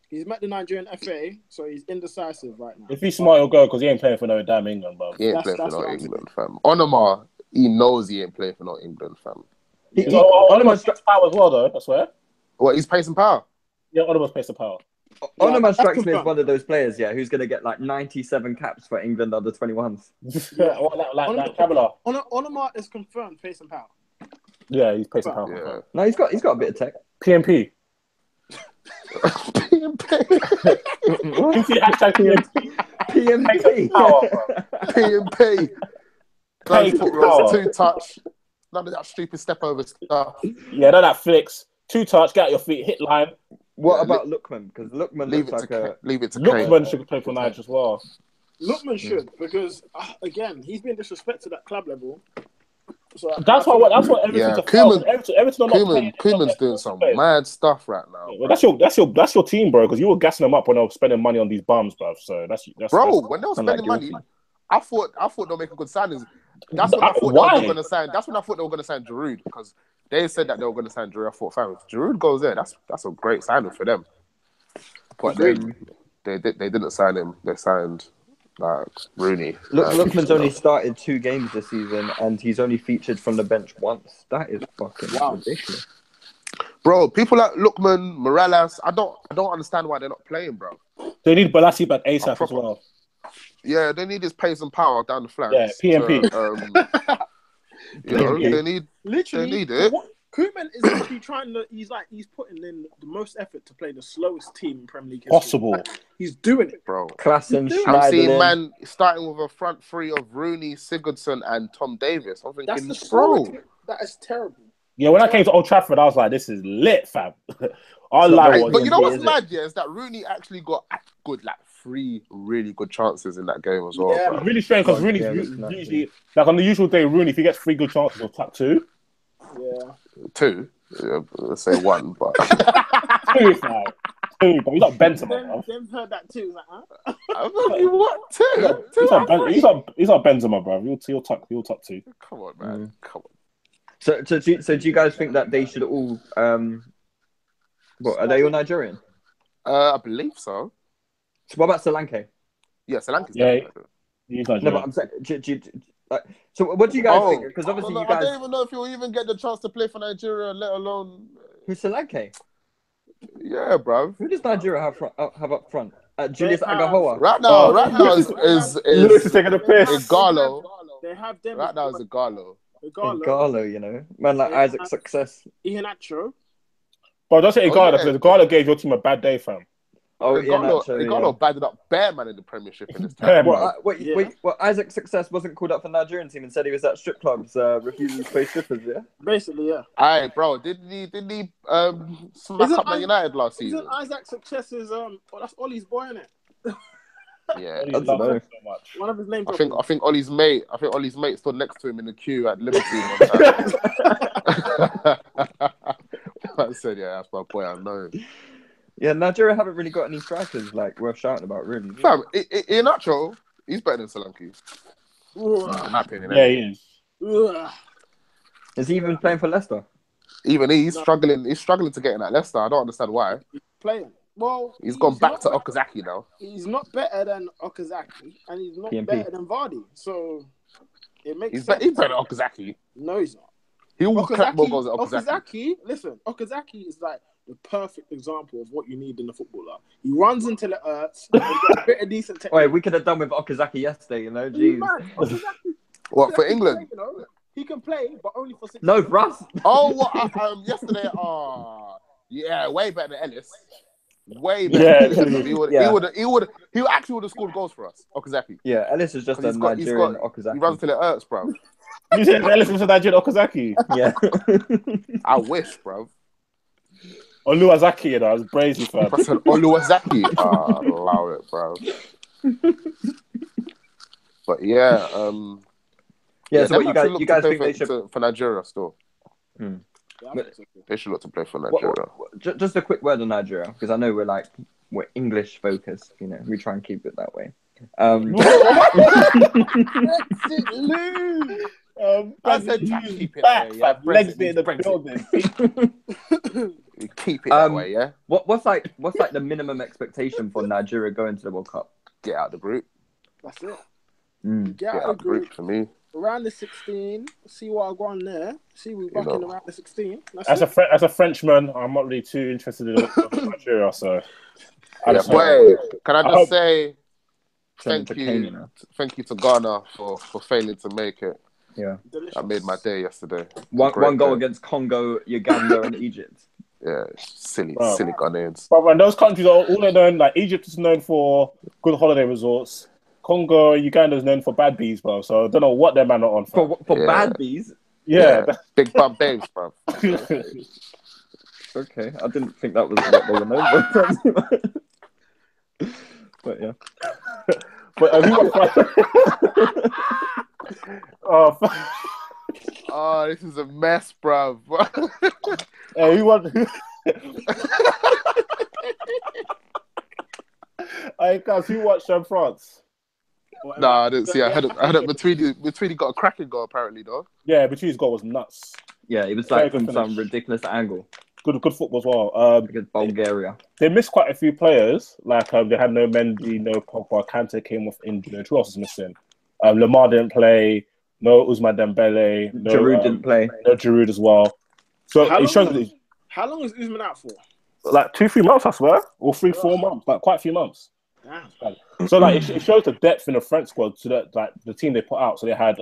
He's met the Nigerian FA, so he's indecisive right now. If he's smart, he'll go because he ain't playing for no damn England, bro. He ain't playing for no England, fam. Onumar, he knows he ain't playing for no England, fam. Onumar's power as well, though, I swear. What, he's pace and power? Yeah, Onumar's pace and power. Onumar strikes me as one of those players, who's going to get 97 caps for England under 21s. Yeah, like Kamala. Onumar is confirmed pace and power. Yeah, he's pace and power. Yeah. No, he's got a bit of tech. PMP. PMP. PMP. PMP. 2 touch. None of that stupid step over stuff. Yeah, none of that flicks. 2 touch, get out your feet, hit line. What about Lookman? Because Lookman leave looks leave it to Lookman should play for Niger as well. Lookman should, because again, he's been disrespected at club level. So that's what Everton Koeman's doing some mad stuff right now. Yeah, well, that's your team, bro. Because you were gassing them up when they were spending money on these bums, bro. So that's when they were spending money. I thought they'll make a good signings. That's when I thought they were going to sign. That's when I thought they were going to sign Giroud, because they said that they were going to sign Giroud. I thought, fam, if Giroud goes there, that's a great signing for them. But then they didn't sign him. They signed Rooney. Lookman's only started 2 games this season, and he's only featured from the bench once. That is fucking ridiculous, bro. People like Lookman, Morales, I don't understand why they're not playing, bro. They need Balassi back ASAP as well. Yeah, they need his pace and power down the flanks. Yeah, PMP. They need it. Koeman is actually trying to. He's putting in the most effort to play the slowest team in Premier League history. Possible. He's doing it, bro. Klassen, I'm seeing man starting with a front 3 of Rooney, Sigurdsson, and Tom Davis. I'm thinking, bro, that is terrible. Yeah, when I came to Old Trafford, I was like, "This is lit, fam." But you know what's mad? Yeah, is that Rooney actually got good 3 really good chances in that game as well. Yeah, bro. Really strange because Rooney's usually on the usual day. Rooney, if he gets 3 good chances, he'll tap 2. Yeah. 2. Yeah, let's say 1, but 2, fam. 2, but he's not Benzema. They've heard that too. Like, huh? What 2? He's not Benzema, bro. He'll tuck 2. Come on, man. Come on. So do you guys think that they should all? Are they all Nigerian? I believe so. So what about Solanke? Yeah, Solanke's he's Nigerian. No, but I'm saying, so what do you guys think? Because obviously you guys... I don't even know if he'll even get the chance to play for Nigeria, let alone... Who's Solanke? Yeah, bro. Who does Nigeria have up front? Julius Agahoa. Right now is Lewis is taking the piss. Igalo. They have them. Right now is Igalo. Igalo, man like Isaac Success. Iheanacho. But don't say Igalo, yeah. because Igalo gave your team a bad day, fam. Oh, yeah, Nacho, Igalo batted up bare man in the Premiership in this time. Yeah, Wait, Isaac's Success wasn't called up for the Nigerian team and said he was at strip clubs, refusing to play strippers, yeah? Basically, yeah. Aye, bro, didn't he smack up Man United last season? Isn't Isaac Success's that's Ollie's boy, innit? Yeah. He don't loves know. him so much. One of his names. I think Ollie's mate stood next to him in the queue at Liberty one time. I said, yeah, that's my boy, I know. Yeah, Nigeria haven't really got any strikers like worth shouting about, really. Fam, Iheanacho, he's better than Solanke. In my opinion. Yeah, he is. Is he even playing for Leicester? Even he's struggling to get in at Leicester. I don't understand why. Playing. Well, He's gone back to Okazaki now. He's not better than Okazaki, and he's not PMP. better than Vardy. So it makes sense. He's better than Okazaki. No, he's not. He will clap more goals than Okazaki, listen, Okazaki is like the perfect example of what you need in a footballer. He runs until it hurts. He's got a bit of decent technique. Wait, we could have done with Okazaki yesterday, you know? Jeez. Okazaki, What, for Okazaki England? can play, you know? He can play, but only for 6 No, for us. Oh, what? Yesterday. Yeah, way better than Ellis. Way better. Yeah, Than Ellis. He actually would have scored goals for us. Okazaki. Yeah, Ellis is just a He's Nigerian got- Okazaki. He runs till it hurts, bro. You said Ellis was a Nigerian Okazaki. Yeah. I wish, bro. Oluwazaki, you know, I was brazy, fam. I said Oluwazaki. Allow it, bro. But yeah, Yeah, so what them you guys actually think look they to should... play for Nigeria still? Yeah, I think so. They should look to play for Nigeria. Just a quick word on Nigeria, because I know we're English focused, you know, we try and keep it that way. I said keep it back, that way, yeah. legs Brexit, in the Brexit. building. You keep it that way, yeah. What's like the minimum expectation for Nigeria going to the World Cup? Get out the group. That's it. Mm. Get Get out out the the group group, for me. around the 16, see what I go on there, see we back in around the 16. As a Frenchman, I'm not really too interested in Nigeria, so. Yeah, boy, can I just say Turning thank to Kane, you, know? thank you to Ghana for failing to make it. Yeah. Delicious. That made my day yesterday. One goal day. against Congo, Uganda, and Egypt. Yeah, silly Wow. Ghanaians. But when those countries are all they're known, like Egypt is known for good holiday resorts. Congo, Uganda is known for bad bees, bro. So I don't know what their man are on for. For Yeah. bad bees. Yeah. Big bum babes, bro. Okay, I didn't think that was what they were known for. But yeah. But who won? Oh, Oh, this is a mess, bro. hey, who won? Hey, guys, who watched France? No, I didn't see. I had it. Between got a cracking goal apparently, though. Yeah, Batu's goal was nuts. Yeah, it was Very like good from some finish. ridiculous angle Good football as well. against Bulgaria. They missed quite a few players. Like they had no Mendy, no Pogba. Kante came off injured. Who else is missing? Lamar didn't play. No Ousmane Dembele. No, Giroud didn't play. No Giroud as well. So How it shows long- that How long is Usman out for? like 2-3 months, I swear, or 3-4 months, like quite a few months. Damn. So like it shows the depth in the French squad to that like the team they put out. So they had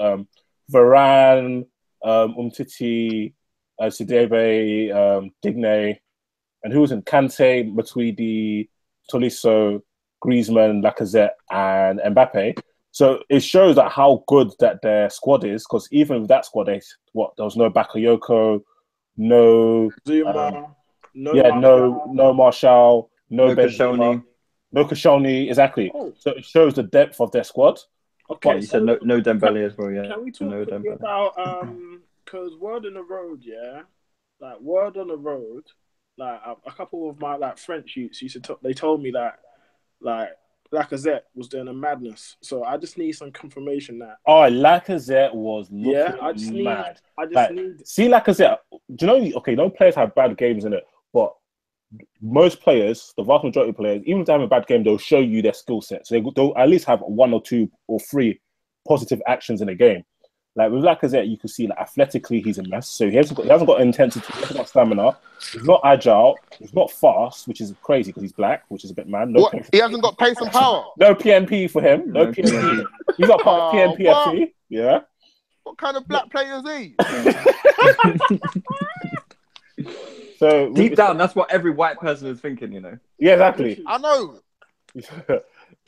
Varane, Umtiti, Sidibé, Digne, and who was in Kante, Matuidi, Tolisso, Griezmann, Lacazette, and Mbappe. So it shows that how good that their squad is, because even with that squad, there was no Bakayoko, no Zuma. no Marshall, no No Benzema, Koscielny. no Koscielny, exactly. Oh. So it shows the depth of their squad. Okay, You said no Dembele as well, yeah. Can we talk No quickly Dembele. about because word on the road, yeah, like word on the road, like a couple of my like French youths used to they told me that like Lacazette was doing a madness. So I just need some confirmation that Oh, Lacazette was looking I just mad. need See Lacazette, do you know, okay, no players have bad games in it, but most players, the vast majority of players, even if they have a bad game, they'll show you their skill set. So they'll at least have 1 or 2 or 3 positive actions in a game. Like with Lacazette, you can see like athletically he's a mess. So he hasn't got intensity, he hasn't got stamina, he's not agile, he's not fast, which is crazy because he's black, which is a bit mad. No, What? He hasn't got pace and power. no PNP for him. No No PNP. He's not part of PNPFC. Yeah. What kind of black player is he? So Deep down, that's what every white person is thinking, you know. yeah, exactly. I know. you,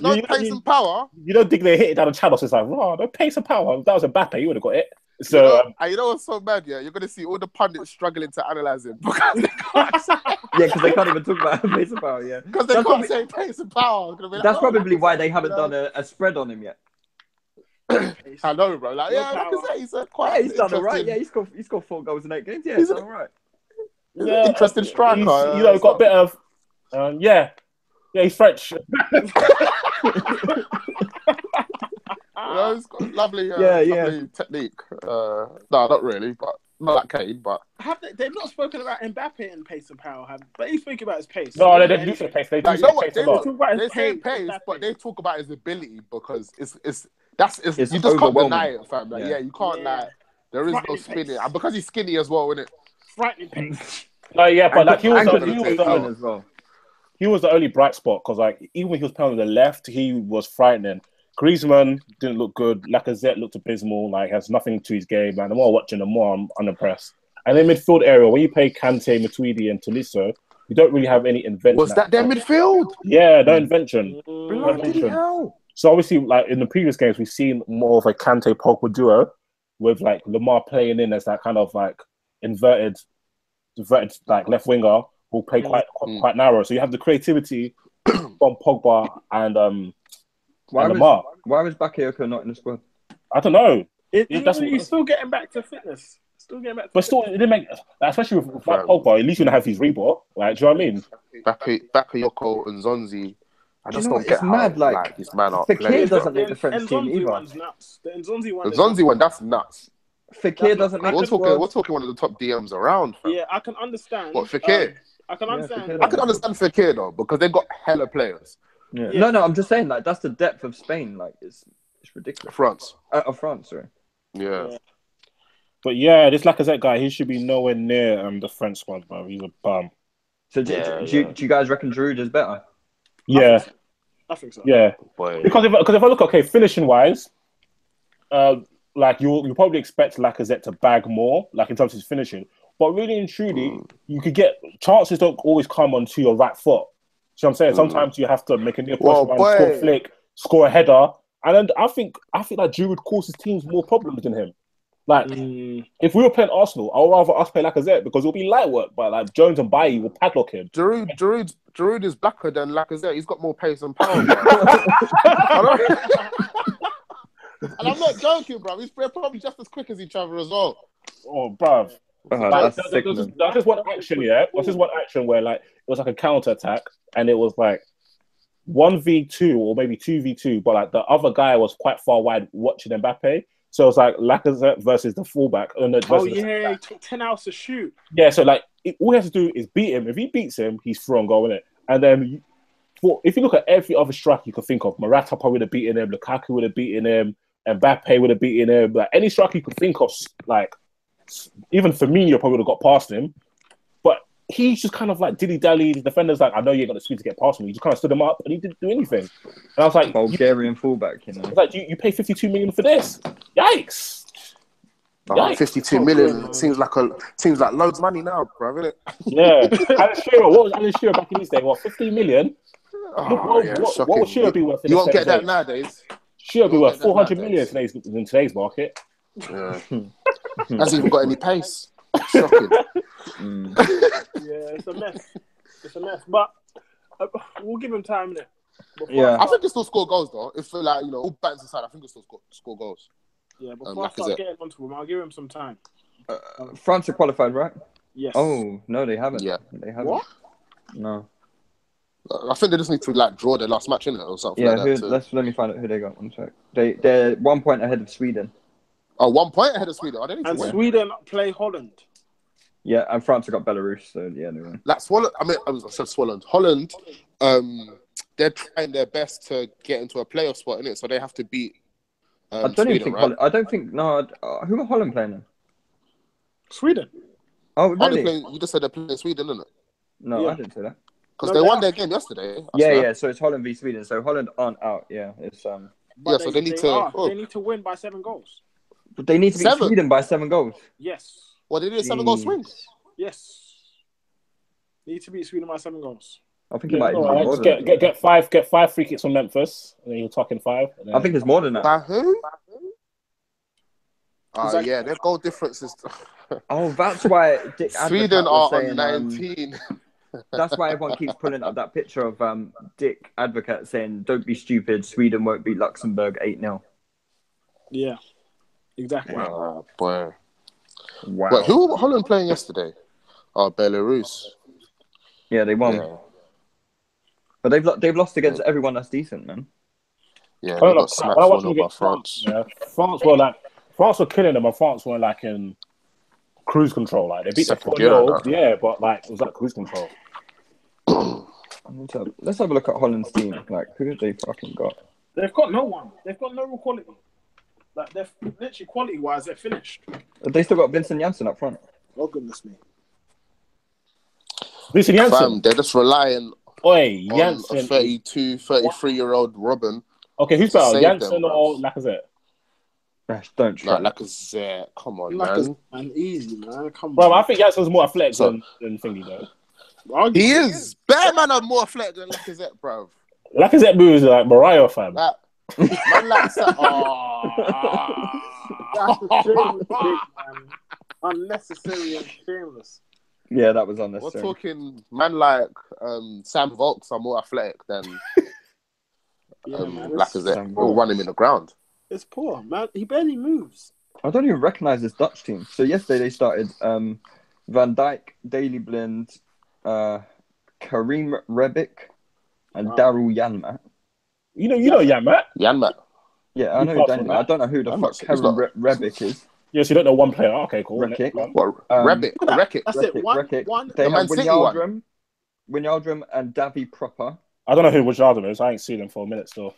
No you, pace you, and power. you don't think they hit it down the channel? So it's like, oh, no pace and power. If that was Mbappe, you would have got it. You So know, and you know what's so bad? Yeah, you're gonna see all the pundits struggling to analyze him because they can't say, Yeah, because they can't even talk about pace and power. Yeah, because they That's can't probably- say pace and power. Be like, that's "Oh, probably why they Lacazette," haven't you know? done a spread on him yet. I know, bro. Like, No yeah, power. Lacazette, he's a Yeah, quite he's done all right. interesting- Yeah, he's scored 4 goals in 8 games. Yeah, He's he's done all right. yeah, interesting striker. he's, you know, got a bit of yeah, he's French. You know, he's got lovely, Yeah. lovely technique. No, not really, but not like Kane. But They've not spoken about Mbappe and pace and power, but he's thinking about his pace. No, they do say pace. They do like, say you know what? pace a lot. Talk about They his say pace, pace, Mbappe. but they talk about his ability because it's It's you just can't overwhelming. deny it, fam. Like, Yeah. yeah, you can't Yeah. like there is no Frightening spinning, pace. and because he's skinny as well, isn't it? Frightening pace. No, yeah, but like he was, And the, good he was with the taking only, as well. he was the only bright spot because like even when he was playing on the left, he was frightening. Griezmann didn't look good. Lacazette looked abysmal. Like has nothing to his game. And the more I'm watching, the more I'm unimpressed. And in midfield area, when you play Kante, Matuidi, and Tolisso, you don't really have any invention. Was that their midfield? Yeah, no invention. Bloody hell! So obviously, like in the previous games, we've seen more of a Kante Pogba duo with like Lamar playing in as that kind of like inverted like left winger who play quite narrow. So you have the creativity from Pogba and Lamar. Why was Bakayoko not in the squad? I don't know, He's still getting back to fitness. but still, it didn't make, especially with Pogba. At least you're gonna have his Reebok. Like, do you know what I mean? Bakayoko and Zonzi. I just You know don't what? get It's mad, how like, his man are Fekir playing. doesn't make the French team Nzonzi either. one's nuts. The Nzonzi one. The Zonzi one, that's nuts. Fekir doesn't make We're the squad. talking one of the top DMs around. Fam. Yeah, I can understand. What, Fekir? I can understand. Fekir I can understand Fekir though because they've got hella players. Yeah. Yeah. No, I'm just saying like that's the depth of Spain. Like it's ridiculous. France. Of France, sorry. Yeah. But yeah, this Lacazette guy, he should be nowhere near the French squad, bro. He's a bum. So do you guys reckon Giroud is better? Yeah, I think so. yeah. Boy. Because if I look, okay, finishing wise, like you probably expect Lacazette to bag more, like in terms of his finishing. But really and truly, you could get chances don't always come onto your right foot. See what I'm saying? Sometimes you have to make a near post run, score a flick, score a header, and then I think that Giroud causes teams more problems than him. Like if we were playing Arsenal, I'd rather us play Lacazette because it'll be light work. But like Jones and Bailly will padlock him. Giroud is blacker than Lacazette. He's got more pace and power. And I'm not joking, bro. They're probably just as quick as each other as well. Oh, bruv. That's There's sickening. just one action, yeah. There's just one action where like it was like a counter attack, and it was like 1v2 or maybe 2v2, but like the other guy was quite far wide watching Mbappe. So it's like Lacazette versus the fullback. Oh yeah, he took 10 hours to shoot. Yeah, so like all he has to do is beat him. If he beats him, he's through and goal, innit? And then if you look at every other striker you could think of, Morata probably would have beaten him, Lukaku would have beaten him, Mbappe would have beaten him. Like any striker you could think of, like even Firmino probably would have got past him. But he's just kind of like dilly-dally. The defender's like, I know you ain't got the speed to get past me. He just kind of stood him up and he didn't do anything. And I was like, Bulgarian fullback, you know. I was like, you pay 52 million for this? Yikes! Yikes. 52 million seems like loads of money now, bro, isn't it? Yeah. Alan Shearer, what was Alan Shearer back in his day? What, 15 million? Shocking. What would Shearer be worth? You won't get that nowadays. Shearer be You worth won't get 400 that million in today's market. Yeah. Hasn't even got any pace. Shocking. Yeah, it's a mess. It's a mess. But we'll give him time, innit? Yeah. I think he'll still score goals though. If like all bats aside, I think he'll still score goals. Yeah, before I start getting onto him, I'll give him some time. France are qualified, right? Yes. Oh no, they haven't. Yeah. They haven't. What? No. I think they just need to like draw their last match in it or something Yeah. like that. Let me find out who they got. One sec. They're 1 point ahead of Sweden. Oh, 1 point ahead of Sweden. Oh, they need to And win. Sweden play Holland. Yeah, and France have got Belarus. So yeah, they won. Like Swallow. I said Swallow. Holland. They're trying their best to get into a playoff spot in it, so they have to beat. I don't Sweden, even think. right? I don't think. No. Who are Holland playing then? Sweden. Oh Holland really? playing, you just said they're playing Sweden, isn't it? No, Yeah. I didn't say that. Because No, they they won are. their game yesterday. I Yeah, swear. yeah. So it's Holland v Sweden. So Holland aren't out. Yeah, it's But Yeah, so they need to- They need to win by 7 goals. But they need to beat 7. Sweden by 7 goals. Yes. Well, they did a 7 goal swing. Yes. Need to beat Sweden by 7 goals. I think it Yeah, might even be more just than that. get five free kicks from Memphis, and then you're talking 5. And then... I think it's more than that. By who? Exactly. Yeah, their goal difference is. Oh, that's why Dick Sweden Advocat was are saying, on 19. that's why everyone keeps pulling up that picture of Dick Advocat saying, "Don't be stupid. Sweden won't beat Luxembourg 8-0." Yeah, exactly. Oh, boy. Wow. Wait, who were Holland playing yesterday? Oh, Belarus. Yeah, they won, Yeah, but they've lost against everyone that's decent, man. yeah, I they don't know. got smacked I 4 watched 0 them by against France. Yeah, France were killing them, and France were like in cruise control. Like they beat the Second year, 4-0, yeah, but like it was like cruise control. Let's have a look at Holland's team. Like, who have they fucking got? They've got no one. They've got no real quality. Like they're literally quality-wise, they're finished. They still got Vincent Janssen up front. Oh goodness me. Vincent Janssen, Fam, they're just relying oi, on Janssen. a 32, 33-year-old Robin. Okay, who's to better, save them, Janssen bruv. or Lacazette? Don't try. Like Lacazette. Come on, Lacazette, man. man, easy, man. Come Bro, I on. think Janssen's more athletic So- than Thingy though. He is. Bear man are more athletic than Lacazette, bruv. Lacazette moves like Mariah, fam. Like, man, like, That's a shameless dig, man. Unnecessary and shameless. Yeah, that was we're unnecessary. talking man like Sam Volks are more athletic than Yeah, man. Lacazette. Sam We'll run him in the ground. It's poor, man. He barely moves. I don't even recognize this Dutch team. So yesterday they started Van Dijk, Daley Blind, Kareem Rebic, and Wow. Daryl Janmaat. You know, Jan, Matt. Janmaat. Yeah, I know Newcastle, Janmaat. man. I don't know who the I'm fuck not- he's not- Kareem Rebic is. Yes, you don't know one player. Okay, cool. Rekic. What? Rebic. Rekic. That's it. One. They The have Man City one. Wijnaldum and Davy Proper, I don't know who Wijnaldum is. I ain't seen him for a minute still.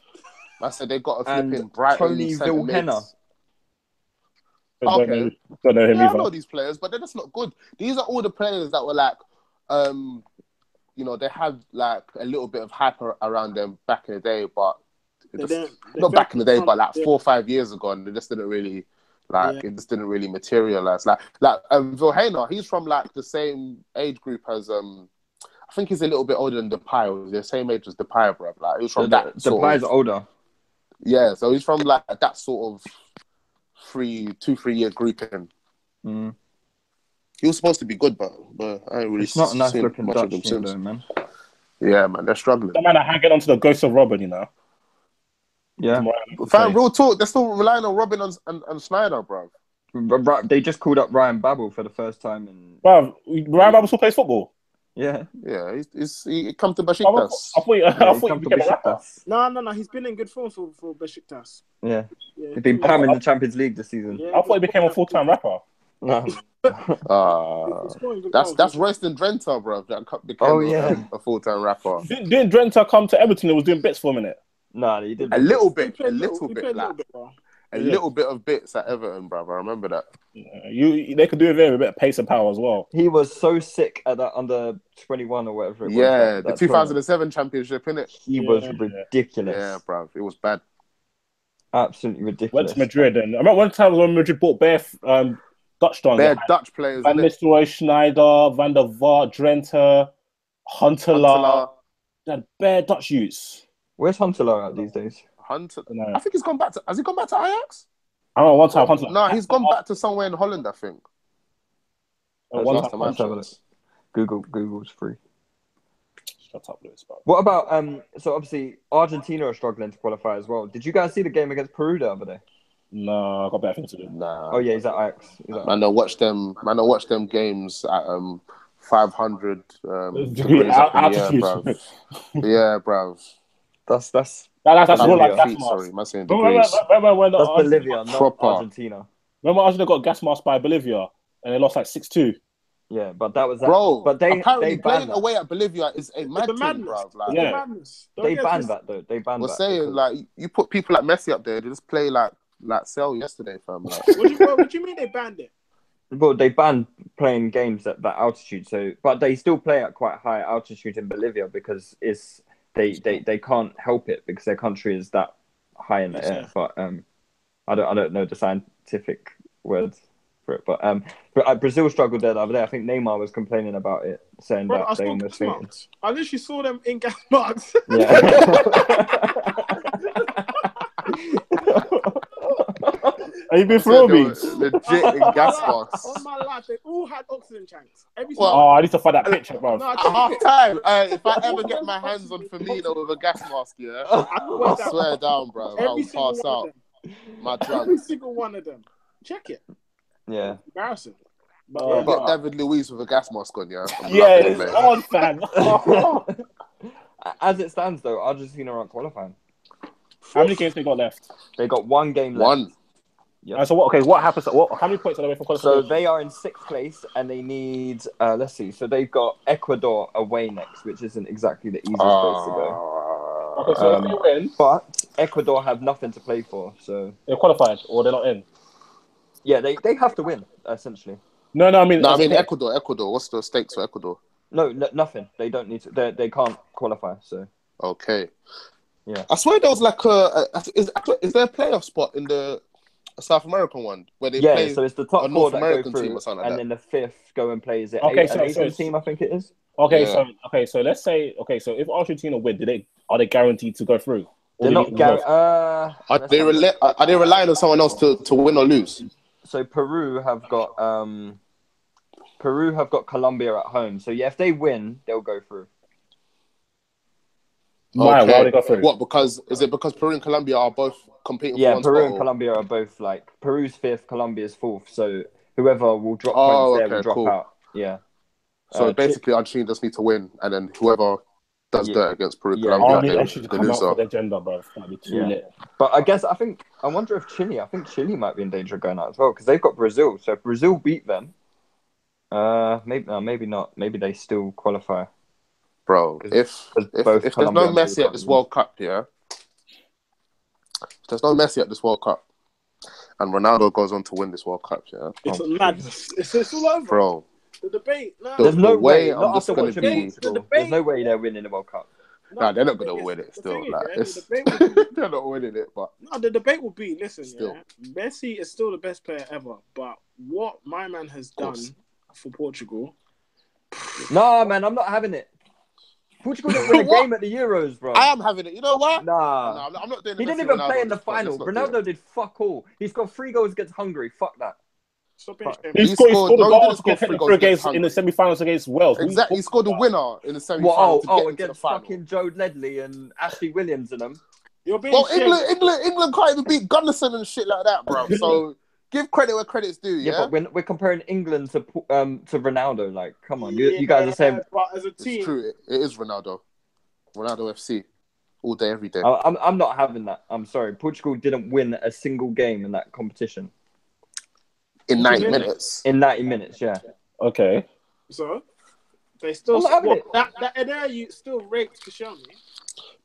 I said they got a and flipping Brighton Tony centre Vilhena. mids. Don't know him Yeah, I either. know these players, but they're just not good. These are all the players that were like, they had like a little bit of hype around them back in the day, but not back in the day, but like 4 or 5 years ago, and they just didn't really it just didn't really materialize. Like Vilhena, he's from like the same age group as I think he's a little bit older than Depay. He's the same age as Depay, bro. Like he was from that. Depay's older. Yeah, so he's from like that sort of 2-3 year grouping. Mm. He was supposed to be good, but I ain't really It's not a nice seen looking much Dutch of him team, since. though, man. Yeah, man, they're struggling. That man are hanging on to the ghost of Robin, you know. Yeah. Fam, real talk, they're still relying on Robin and Snyder, bro. They just called up Ryan Babel for the first time in. Bro, Ryan Babel still plays football. Yeah. Yeah, he come to I Besiktas. thought He you come to became a rapper. Besiktas. No. He's been in good form for Besiktas. Yeah. Yeah, He's been pamming the Champions League this season. Yeah, I thought he became a full-time rapper. No. he's scoring good That's goals. Royston Drenthe, bro. That became Oh, yeah. a full-time rapper. Didn't Drenthe come to Everton and was doing bits for a minute? Nah, he did. A little He bit, played a little he bit, played a like little bit, bro. a little bit of bits at Everton, bro. I remember that. They could do it with a bit of pace and power as well. He was so sick at that under 21 or whatever it was. Yeah, that the tournament. 2007 championship, innit? He was Yeah. ridiculous. Yeah, bro. It was bad. Absolutely Went ridiculous. to Madrid, and I remember one time when Madrid bought bare Dutch dons. They're Dutch players, Van innit? Nistelrooy, Schneider, Van der Vaart, Drenthe, Huntelaar. They had bare Dutch youths. Where's Huntelaar at these days? Hunter. No. I think he's gone back to. Has he gone back to Ajax? I remember one time Huntelaar. No, he's gone back to somewhere in Holland, I think. One Last time, time I Let's have a checked. look. Google's free. Shut up, Lewis. Bro. What about so obviously Argentina are struggling to qualify as well. Did you guys see the game against Peru the other day? No, I got better things to do. Nah. Oh yeah, he's at Ajax. Man, I watch them. Man, I watch them games at 500 Degree degrees up in the air, altitude. bruv. Yeah, bruv. That's That's Bolivia. more like gas Feet, mask. sorry, man, saying Remember degrees. when that's Argentina, Bolivia, not Proper. Argentina. remember Argentina got gas masked by Bolivia and they lost like 6-2. Yeah, but that was that. Bro, but they apparently banned playing that. away at Bolivia is a mad The thing, madness. bruv. Like, Yeah. Madness. Don't They get banned this- that though. They banned we're that. saying, because- like, you put people like Messi up there, they just play like Cell yesterday, fam. Like, What do you mean they banned it? Well, they banned playing games at that altitude. So, but they still play at quite high altitude in Bolivia because they can't help it because their country is that high in the air. But I don't know the scientific words. for it. But Brazil struggled there the other day. I think Neymar was complaining about it, saying Bro, I that they saw almost gas fainted. marks. I literally saw them in gas marks. Yeah. Are you been So through they me? were legit in gas masks. On my life, they all had oxygen tanks. Every Well, single Oh, I need to find that picture, bro. No, I At took half it. time, if I ever get my hands on Firmino with a gas mask, yeah, I swear down, bro, Every I'll single pass one out. of them. My Every drugs. single one of them. Check it. Yeah. Embarrassing. But Oh, yeah, Get wow. David Luiz with a gas mask on, yeah. I'm Yeah, loving it, it's mate. on, fam. As it stands, though, Argentina aren't qualifying. How many games they got left? They got one game left. One. Yep. So what? Okay, what happens? How many points are they away from So qualification? they are in 6th place, and they need. Let's see. So they've got Ecuador away next, which isn't exactly the easiest place to go. Okay, so if they win, But Ecuador have nothing to play for, so they're qualified or they're not in. yeah, they have to win essentially. No, I mean, Ecuador. What's the stakes for Ecuador? No, nothing. They don't need to. They can't qualify. So Okay. Yeah. I swear there was like is there a playoff spot in the South American one where they yeah, play so it's the top a 4 North that American go through, team or something like and that? then the 5th go and play. Is it Okay, an so Asian it's- team? I think it is. Okay, Yeah. so let's say so if Argentina win, are they guaranteed to go through? Or They're do not they need to Are let's they have a look. are they relying on someone else to win or lose? So Peru have got Colombia at home. So yeah, if they win, they'll go through. Why would they go through? What? Because Peru and Colombia are both competing Yeah, for one Peru spot? and or- Colombia are both like Peru's 5th, Colombia's 4th. So whoever will drop Oh, points there okay, will drop cool. out. Yeah. So Chi- basically, Argentina just need to win, and then whoever does Yeah. dirt against Peru and Yeah, Colombia, Army exactly. actually to the come out for loser. the agenda, bro. That'd be too Yeah. lit. But I wonder if Chile. I think Chile might be in danger of going out as well because they've got Brazil. So if Brazil beat them, maybe not. Maybe they still qualify. Bro, if both there's Colombia no and Peru Messi at can't this lose. World Cup, yeah, if there's no Messi at this World Cup, and Ronaldo goes on to win this World Cup, yeah, it's a madness. It's all over. bro, The debate. No, The- There's no the way way. I'm Not just after gonna watching be- Portugal. The There's debate- no way they're winning the World Cup. Nah, they're not the gonna thing win is- it the still, thing is, like, yeah, it's- the debate will be, they're not winning it, but no, the debate will be. Listen, Still. yeah, Messi is still the best player ever, but what my man has done course. for Portugal, Nah, man, I'm not having it. Portugal didn't win a What? game at the Euros, bro. I am having it. You know what? Nah. No, I'm not doing. He the didn't Messi even play Ronaldo in the this point. final. Let's not do Ronaldo it. did fuck all. He scored 3 goals against Hungary. Fuck that. stop being Fuck. ashamed. He He scored scored- a no, he goal didn't to score get 3 through goals against against in the Hungary. semi-finals against Wales. What are you Exactly, he talking scored the about? winner in the semi-final What? to get into the Against final. fucking Joe Ledley and Ashley Williams and them. You're being Well, ashamed. England can't even beat Gunnarsson and shit like that, bro. So give credit where credit's due. Yeah, Yeah, but we're comparing England to Ronaldo. Like, come on, you guys are saying. But as a it's team, true. It is Ronaldo FC, all day, every day. I'm not having that. I'm sorry. Portugal didn't win a single game in that competition In 90 Yeah. minutes. in 90 minutes. Yeah. Okay. so they still I'm not having it. that Eder you still raked Koscielny.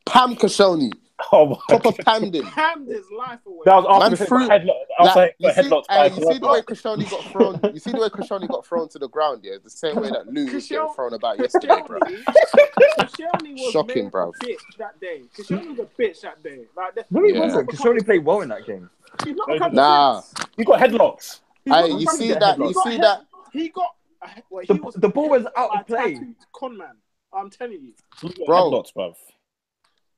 Pam Koscielny, Oh my proper God. panned him. Hammed his life away. That was after Man we said threw- headlock. I was like, you see, headlocks by you see the way Colombia. Koscielny got thrown. You see the way Koscielny got thrown to the ground. Yeah, the same way that Lou was getting Koscielny- thrown about yesterday, bro. Koscielny was Shocking, made bruv. a bitch that day. Koscielny was a bitch that day. Like, No, he Yeah. wasn't. Koscielny played well in that game. he's not a Nah. You got headlocks. Hey, you see that? You see that? He got. Well, The- he was the ball was out by of play. tattooed con man. I'm telling you. You got Bro. headlocks, bruv.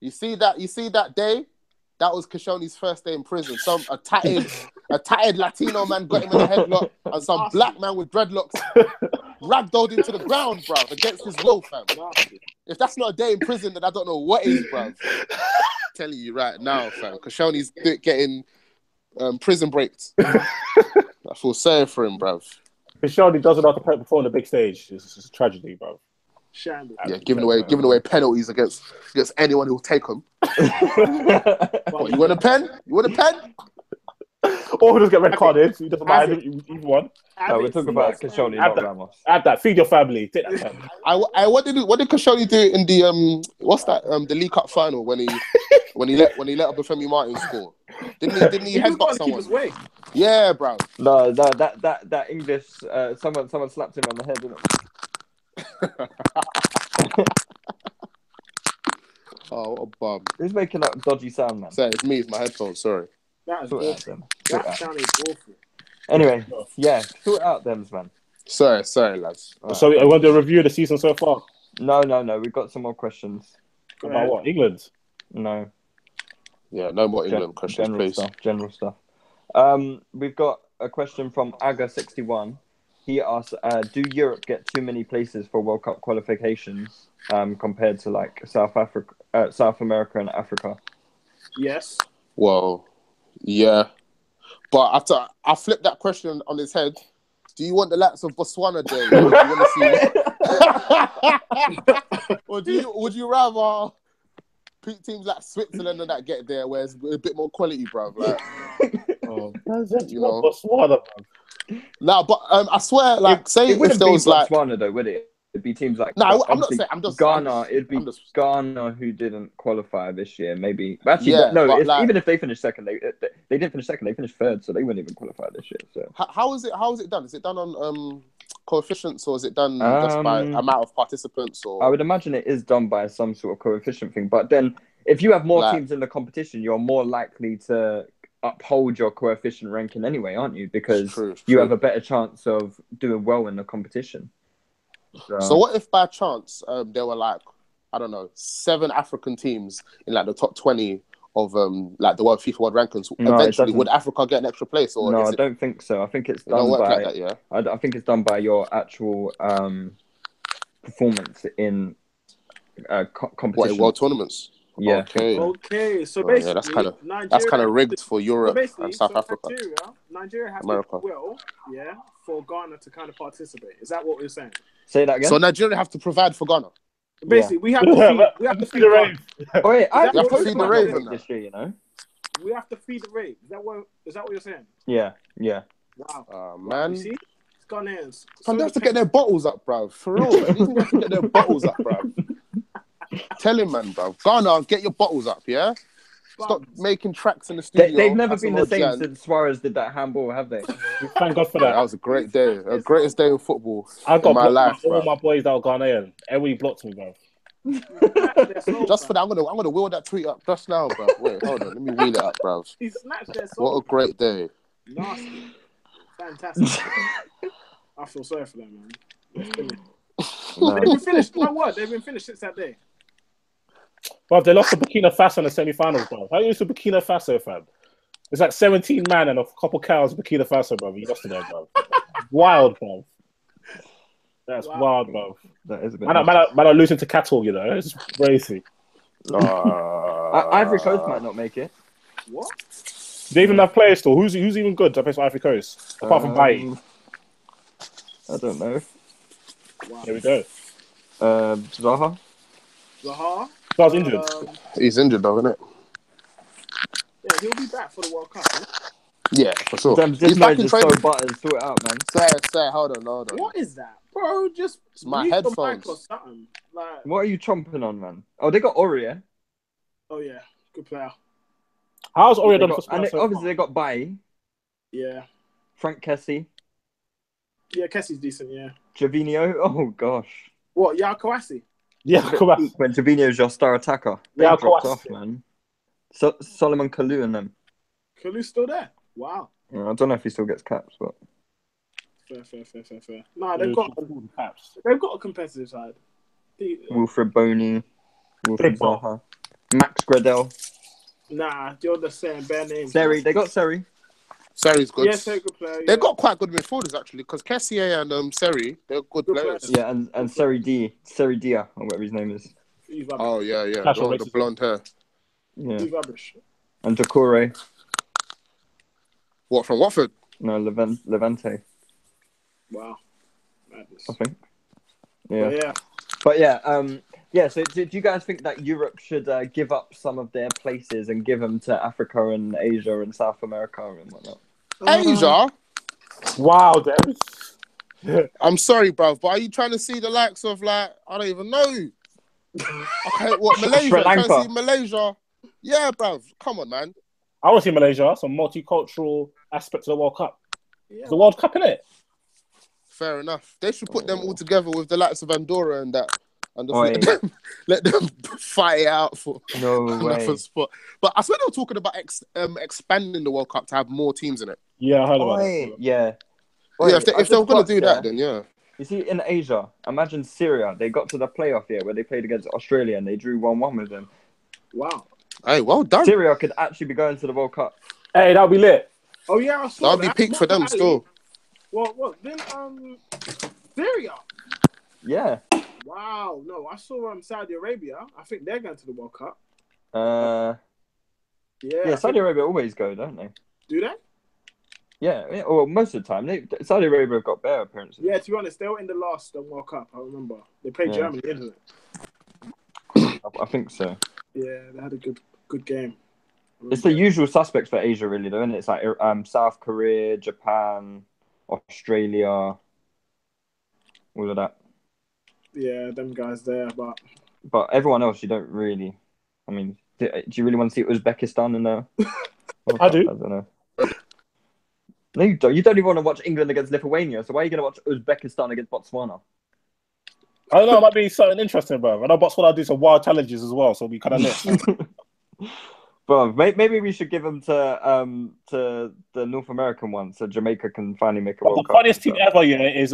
You see that? You see that day? That was Koscielny's first day in prison. A tatted Latino man got him in a headlock, and some black man with dreadlocks ragdolled into the ground, bruv, against his will, fam. Nasty. If that's not a day in prison, then I don't know what is, bruv. Telling you right now, fam. Koscielny's getting prison breaks. I feel sorry for him, bruv. Koscielny doesn't know how to perform on the big stage. It's a tragedy, bruv. Shambles. Yeah, giving away penalties against anyone who'll take them. What, you want a pen? You want a pen? Or he'll just get red carded. He doesn't mind either one. We're talking about Koscielny, Add not that. Ramos. Add that. Feed your family. Take that, man. What did Koscielny do in the what's that the League Cup final when he let Obafemi Martin score? Didn't he He was headbutt got to keep his someone? way. Yeah, bro. No, that English. Someone slapped him on the head, didn't it? Oh, what a bum. Who's making that dodgy sound, man? Sorry, it's me. It's my headphones. Sorry. That is Sort it out, awful. then. Sort it That out. sounded awful. Anyway, yeah, sort out them, man. Sorry, lads. So I want to review the season so far. No. We've got some more questions. About what? England? No. Yeah, no more England questions, please. General stuff. We've got a question from Aga61. He asks, do Europe get too many places for World Cup qualifications compared to like South America and Africa? Yes. Well, yeah. But I flipped that question on its head. Do you want the likes of Botswana there? Or do you want to see... or would you rather teams like Switzerland and that get there where it's a bit more quality, bruv? Like, you know. Botswana, man. No, but I swear, like, it if there was like... Botswana, though, would it? It'd be teams like I'm not saying. I'm just Ghana. It'd be Ghana who didn't qualify this year. Maybe actually, even if they finished second, they didn't finish second. They finished third, so they wouldn't even qualify this year. So how is it done? Is it done on coefficients, or is it done just by amount of participants? Or I would imagine it is done by some sort of coefficient thing. But then, if you have more teams in the competition, you're more likely to uphold your coefficient ranking anyway, aren't you? Because you have a better chance of doing well in the competition. So what if by chance there were like, I don't know, 7 African teams in like the top 20 of like the FIFA World Rankings? Eventually, would Africa get an extra place? Or no, I don't think so. I think it's done by I think it's done by your actual performance in competition. What, in world tournaments? Yeah. Okay. So basically, that's kind of rigged for Europe and South Africa. Nigeria has to do well, for Ghana to kind of participate. Is that what we're saying? Say that again. So Nigeria have to provide for Ghana. Basically, we have to feed the Raven. Oh wait, I have to feed the Raven this year. You know, we have to feed the Raven. Is that what you're saying? Yeah. Wow. Man. You see, it's Ghanaians. So they have to get their bottles up, bruv. For real, they have to get their bottles up, bruv. Tell him, man, bruv. Ghana, get your bottles up, yeah. Stop making tracks in the studio. They've never been the same since Suarez did that handball, have they? Thank God for that. That was a great day. The greatest day in football. I got my life. All my boys that were Ghanaian. Everybody blocked me, bro. Just for that, I'm gonna wheel that tweet up just now, bro. Wait, hold on. Let me wheel it up, bro. He snatched their soul. What a great day. Nasty. Fantastic. I feel sorry for them, man. They've been finished. My word, they've been finished since that day. Bro, they lost to Burkina Faso in the semi-finals, bro. How are you used to Burkina Faso, fam? It's like 17 man and a couple cows in Burkina Faso, bro. You lost to them, bro. Wild, bro. That's wild, bro. That is a bit man are losing to cattle, you know. It's crazy. Ivory Coast might not make it. What? Do they even have players still? Who's even good to play for Ivory Coast? Apart from Bailly. I don't know. Wow. Here we go. Zaha? Zaha's injured. He's injured, though, isn't it? Yeah, he'll be back for the World Cup. Right? Yeah, for sure. He's back in training. Butters, sort it out, man. Say, hold on. What is that, bro? Just it's my headphones. Or something. Like, what are you chomping on, man? Oh, they got Aurier. Oh yeah, good player. How's Aurier done for Spurs? And obviously they got Bailly. Yeah. Frank Kessie. Yeah, Kessie's decent. Yeah. Javinho. Oh gosh. What? Yao Kouassi? Yeah, Kouassi. When Javinho's your star attacker, they dropped off, man. Solomon Kalou and them. Kalou's still there. Wow. Yeah, I don't know if he still gets caps, but fair. No, they've got a competitive side. Wilfred Boney, Wilfred Zaha, Max Gradel. Nah, you're just saying bare names. Seri, they got Seri. Seri's good. Yeah, Seri good player. They got quite good midfielders actually, because Kessié and Seri, they're good players. Yeah, and Seri Dia, or whatever his name is. Oh yeah, the blonde hair. Yeah. He's rubbish. And Doucouré. What, from Watford? No, Levante. Wow. Madness. I think. Yeah. But yeah, so do you guys think that Europe should give up some of their places and give them to Africa and Asia and South America and whatnot? Asia? Wow, Debs. I'm sorry, bro, but are you trying to see the likes of, like, I don't even know. Okay, what, Malaysia? Sri Lanka. Trying to see Malaysia? Yeah, bro, come on, man. I want to see Malaysia, some multicultural aspect of the World Cup. Yeah. The World Cup, innit? Fair enough. They should put them all together with the likes of Andorra and that. And just let them fight it out for another spot. But I swear they were talking about expanding the World Cup to have more teams in it. Yeah, I heard about Oi, that. yeah. Yeah, Oi, if they I were just going to clocked, do that, then yeah. You see, in Asia, imagine Syria. They got to the playoff here where they played against Australia and they drew 1-1 with them. Wow. Hey, well done. Syria could actually be going to the World Cup. Hey, that'll be lit. Oh yeah, I saw That'll be that. peak for them Muhammad Ali. still. What? Then Syria. Yeah. Wow. No, I saw Saudi Arabia. I think they're going to the World Cup. Yeah, Saudi Arabia always go, don't they? Do they? Yeah, well, most of the time. Saudi Arabia have got better appearances. Yeah, to be honest, they were in the last World Cup. I remember they played Yeah. Germany, didn't I think so. they? Yeah, they had a good game. It's the usual suspects for Asia, really, though, isn't it? It's like South Korea, Japan, Australia, all of that. Yeah, them guys there, But everyone else, you don't really. I mean, do you really want to see Uzbekistan in the? I do. I don't know. No, you don't. You don't even want to watch England against Lithuania. So why are you going to watch Uzbekistan against Botswana? I don't know, it might be something interesting, bro. I know Botswana do some wild challenges as well, so we kind of lit. Bro, maybe we should give them to the North American one, so Jamaica can finally make a World The Cup. funniest team ever, yeah, is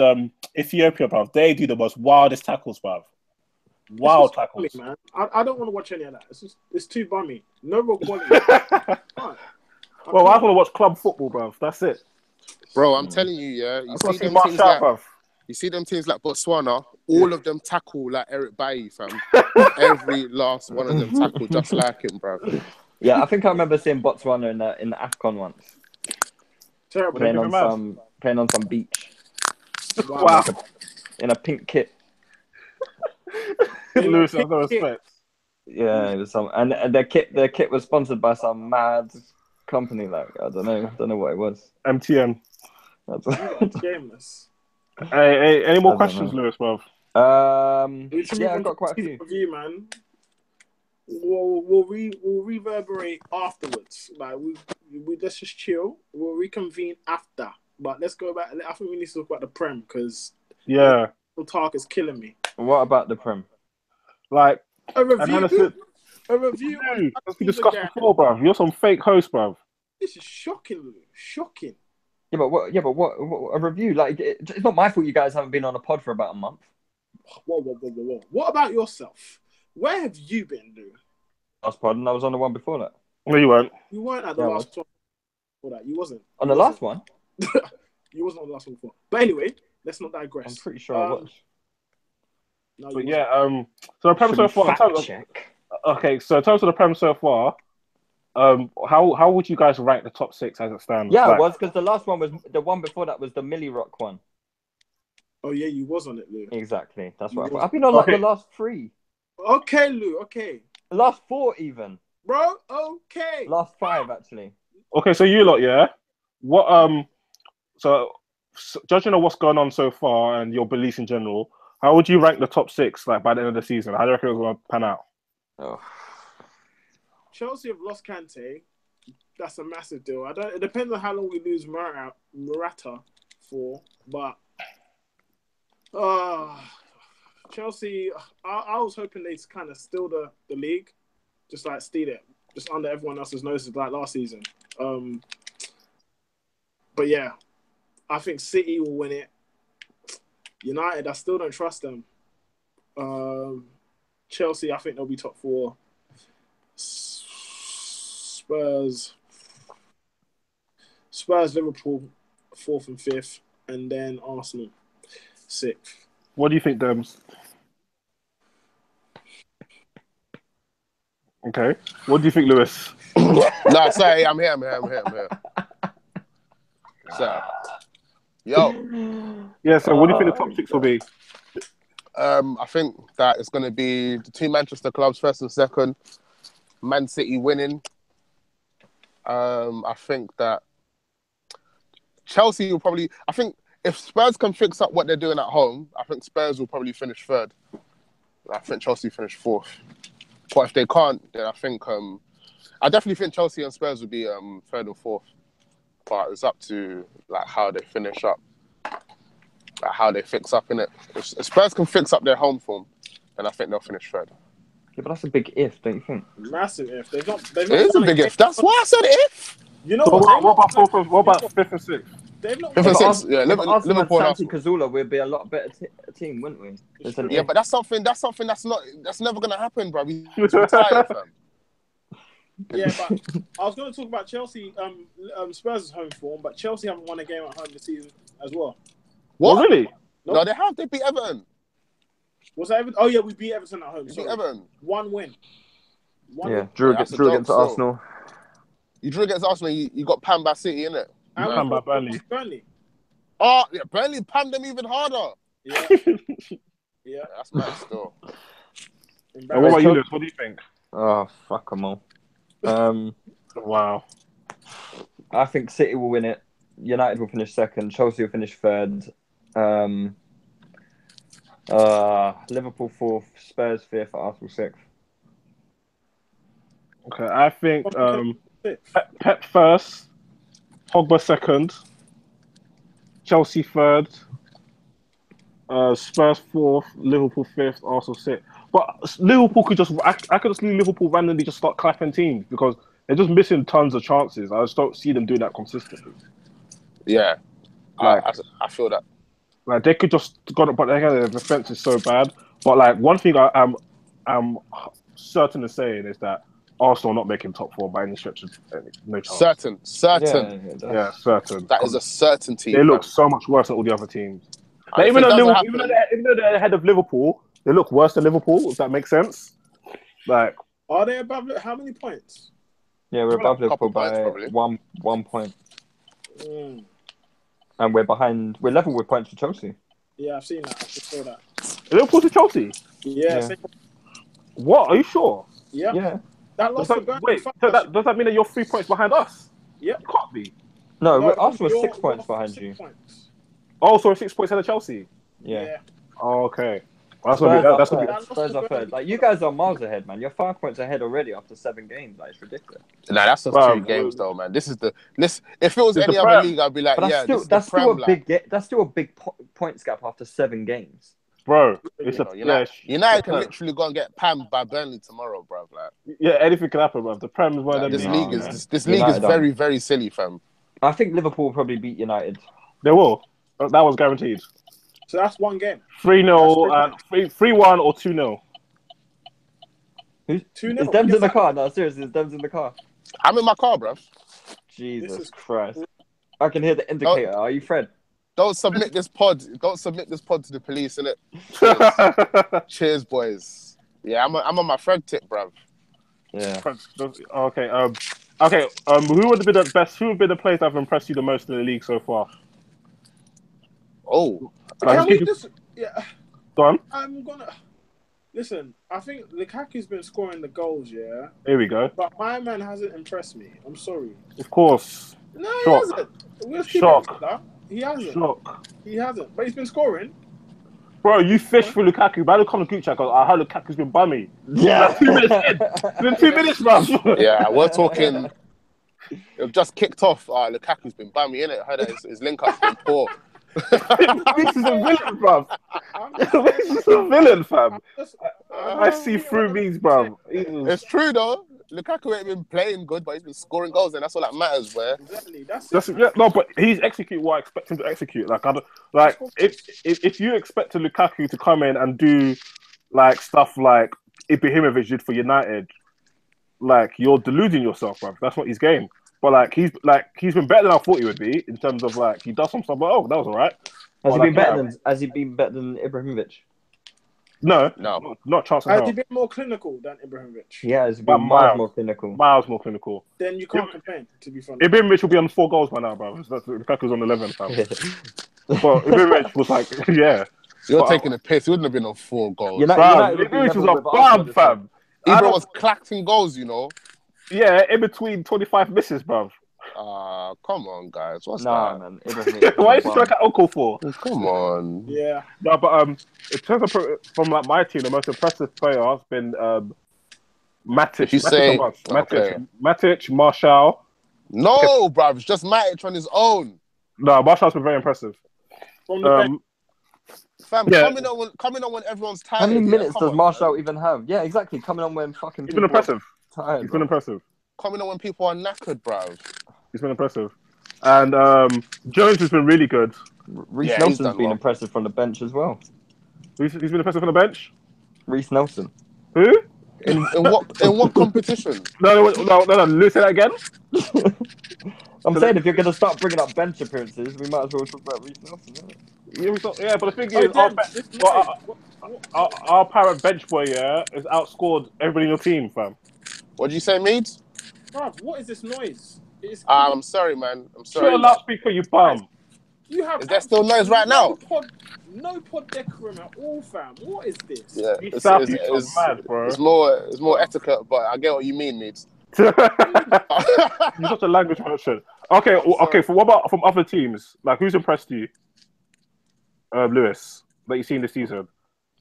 Ethiopia, bro. They do the most wildest tackles, bro. Wild tackles. bummy, man. I don't want to watch any of that. It's too bummy. No real quality. Right. Well, I want to watch club football, bro. That's it. Bro, I'm telling you, yeah. You I see them Mark teams Sharp, like bro. you see them teams like Botswana, all of them tackle like Eric Bailly, fam. Every last one of them tackle just like him, bro. Yeah, I think I remember seeing Botswana in the AFCON once, Terrible. playing give on him some beach Wow. in a pink kit. Lewis has no respect. Yeah, it was some, and their kit was sponsored by some mad company. Like I don't know what it was. MTN. Gameless. Hey, any more I don't questions, know. Lewis, bro? Yeah, I've got quite a few. Review, man. We'll reverberate afterwards. Like we let's just chill. We'll reconvene after. But let's go back. I think we need to talk about the Prem because Yeah. the talk is killing me. What about the Prem? Like, A review. analysis. A review. Dude, as we discussed before, bro. You're some fake host, bro. This is shocking, Lou. Shocking. Yeah, but what a review? Like, it's not my fault you guys haven't been on a pod for about a month. Whoa. What about yourself? Where have you been, Lou? Last pod, and I was on the one before that. No, you weren't. You weren't at the Yeah, last one before that. You wasn't. On the last one, You wasn't on the last one before. But anyway, let's not digress. I'm pretty sure I was. No, you But wasn't. yeah, so the Prem so far. Okay, so in terms of the Prem so far, how would you guys rank the top six as it stands? Yeah, Like, it was because the last one was the one before that was the Millie Rock one. Oh yeah, you was on it, Lou. Exactly, that's You what was- I've been on. Like Okay. the last three, Okay, Lou. Okay, the last four, even bro. Okay. last five actually. Okay, so you lot, yeah. What so judging on what's going on so far and your beliefs in general, how would you rank the top six like by the end of the season? How do you reckon it's gonna pan out? Oh. Chelsea have lost Kante. That's a massive deal. It depends on how long we lose Morata for, but Chelsea. I was hoping they'd kind of steal the league, just like steal it, just under everyone else's noses like last season. But yeah, I think City will win it. United, I still don't trust them. Chelsea, I think they'll be top four. Spurs, Liverpool, fourth and fifth, and then Arsenal, sixth. What do you think, Dems? Okay. What do you think, Lewis? No, sorry, I'm here. So, yo, Yeah, so what do you think the top six will be? I think that it's going to be the two Manchester clubs, first and second. Man City winning. I think that Chelsea will probably. I think if Spurs can fix up what they're doing at home, I think Spurs will probably finish third. I think Chelsea finish fourth. But if they can't, then I think I definitely think Chelsea and Spurs will be third or fourth. But it's up to like how they finish up, like how they fix up in it. If Spurs can fix up their home form, then I think they'll finish third. Yeah, but that's a big if, don't you think? Massive if. They've not It is a big if. That's why I said if. You know So what? what about fifth and sixth? They've not. Fifth and But sixth, yeah, if Arsenal had Liverpool and Santi Arsenal. Cazorla, we'd be a lot better team, wouldn't we? It's an Yeah, if. but that's something that's never gonna happen, bro. He's retired, fam. Yeah, but I was going to talk about Chelsea. Spurs' home form, but Chelsea haven't won a game at home this season as well. What? Really? No, they have. They beat Everton. Was that Everton? Oh yeah, we beat Everton at home. They beat Sorry. Everton. One win. Yeah, win. drew that's a against joke still. Arsenal. You drew against Arsenal. You got panned by City, innit? And Panned we by Burnley. Burnley. Oh, yeah, Burnley panned them even harder. Yeah. Yeah. That's mad still. And what about you, Lewis? What do you think? Oh, fuck them all. Wow. I think City will win it. United will finish second. Chelsea will finish third. Liverpool fourth. Spurs fifth. Arsenal sixth. Okay, I think Pep first, Pogba second, Chelsea third, Spurs fourth, Liverpool fifth, Arsenal sixth. But Liverpool could just, I could just see Liverpool randomly just start clapping teams because they're just missing tons of chances. I just don't see them doing that consistently. Yeah, Like- I feel that. Like they could just got it, but their defense is so bad. But like one thing I'm certain of saying is that Arsenal are not making top four by any stretch of no chance. Certain. Yeah, certain. That is a certainty. They look fam. so much worse than all the other teams. And Like, if even it though doesn't even happen- though they're ahead of Liverpool, they look worse than Liverpool. If that makes sense. Like Are they above? How many points? Yeah, we're above A couple Liverpool by points, probably. 1 point. Mm. And we're behind. We're level with points for Chelsea. Yeah, I've seen that. I just saw that. Liverpool to Chelsea. Yeah. Yeah. What? Are you sure? Yeah. Yeah. That Does loss to that, Burnley. wait, fuck so that does that mean that you're 3 points behind us? Yeah. You can't be. No, No, Arsenal are you're- 6 points you're behind 6 you. points. Oh, so we're 6 points ahead of Chelsea. Yeah. Oh, okay. Well, that's gonna be. That's gonna be. That loss Spurs to are third. Burnley. Like, you guys are miles ahead, man. You're 5 points ahead already after 7 games. Like, it's ridiculous. Nah, that's just Well, 2 games though, man. This is the list. If it was It's any the other Prem. league, I'd be like, But yeah, that's this still is the Prem, that's still a big points gap after 7 games. Bro, it's You know, United can literally go and get panned by Burnley tomorrow, bro. Like, yeah, anything can happen, bro. The Prem is one of them. this No, league man. is this league is United are- very, very silly, fam. I think Liverpool will probably beat United. They will. That was guaranteed. So that's one game. 3-0 and 3-1 or 2-0. 2-0. Is Dems in the Yes, car? No, seriously, is Dems in the car? I'm in my car, bro. Jesus is- Christ. I can hear the indicator. Are you Fred? Don't submit this pod. Don't submit this pod to the police, innit? Cheers, boys. Yeah, I'm on my Fred tip, bruv. Yeah. Okay. Who would be the best? Who would be the players that have impressed you the most in the league so far? Oh, Can we just? Yeah. Go on. I'm gonna listen. I think Lukaku's been scoring the goals, yeah, Here we go. but my man hasn't impressed me. I'm sorry. Of course. No, he Shock. hasn't. We'll keep Shock. it like that. He hasn't. Shock. He hasn't. But he's been scoring. Bro, you fished for Lukaku. By the comment group chat, I heard Lukaku's been bummy. Yeah. 2 minutes in. It's been 2 minutes, bruv. yeah, we're talking. It just kicked off. Lukaku's been bummy, innit? Heard that his link up's been poor. This is a villain, bruv. I'm just This is a villain, fam. I'm I see through these, bruv. It's true though. Lukaku ain't been playing good, but he's been scoring goals, and that's all that matters, bro. Exactly. That's That's, it. yeah, no, but he's executing what I expect him to execute. Like, if you expect a Lukaku to come in and do like stuff like Ibrahimovic did for United, like you're deluding yourself, bro. That's not his game. But he's been better than I thought he would be in terms of he does some stuff. But that was alright. Has he been better than Ibrahimovic? No, No. not a chance in Has he hell. been more clinical than Ibrahimovic? Yeah, he's But been miles. miles more clinical. Miles more clinical. Then you can't complain, to be frank. Ibrahimovic will be on 4 goals by now, bro. Lukaku's on 11, fam. But Ibrahimovic was like, yeah. You're Wow. taking a piss. He wouldn't have been on 4 goals. United Fam, would be Ibrahimovic was level a with Arsenal bomb, this fam. Ibra was collecting goals, you know. Yeah, in between 25 misses, bruv. Come on, guys. What's Nah, that? man. Ibrahimovic Why was is a he like an uncle for? Come on. Yeah. No, but in terms of from my team, the most impressive player has been Matic. If you say- Matic, Martial. No, bruv. It's just Matic on his own. No, Martial's been very impressive. From the bench. Fam, Yeah. coming on when everyone's tired. How many yeah, minutes come does on, Marshall man. even have? Yeah, exactly. Coming on when fucking He's been people are impressive. tired. He's been bro. impressive. Coming on when people are knackered, bruv. He's been impressive. And Jones has been really good. Reece Yeah, he's Nelson's done been well. impressive from the bench as well. He's been impressive on the bench. Reece Nelson. Who? In what competition? No. Lewis, say that again. I'm So saying if you're going to start bringing up bench appearances, we might as well talk about Reece Nelson, isn't it? Yeah, but the thing Oh, is, damn, this noise. our parent bench boy, yeah, has outscored everybody in your team, fam. What did you say, Meads? Bruv, what is this noise? It's I'm sorry, man. I'm Put a sorry. loudspeaker, you bum. you have Is there still noise right now? No pod decorum at all, fam. What is this? Yeah, These South East are mad, bro. it's more etiquette, but I get what you mean, Meads. You're such a language person. Okay. For what about from other teams? Like, who's impressed you? Lewis, that you've seen this season.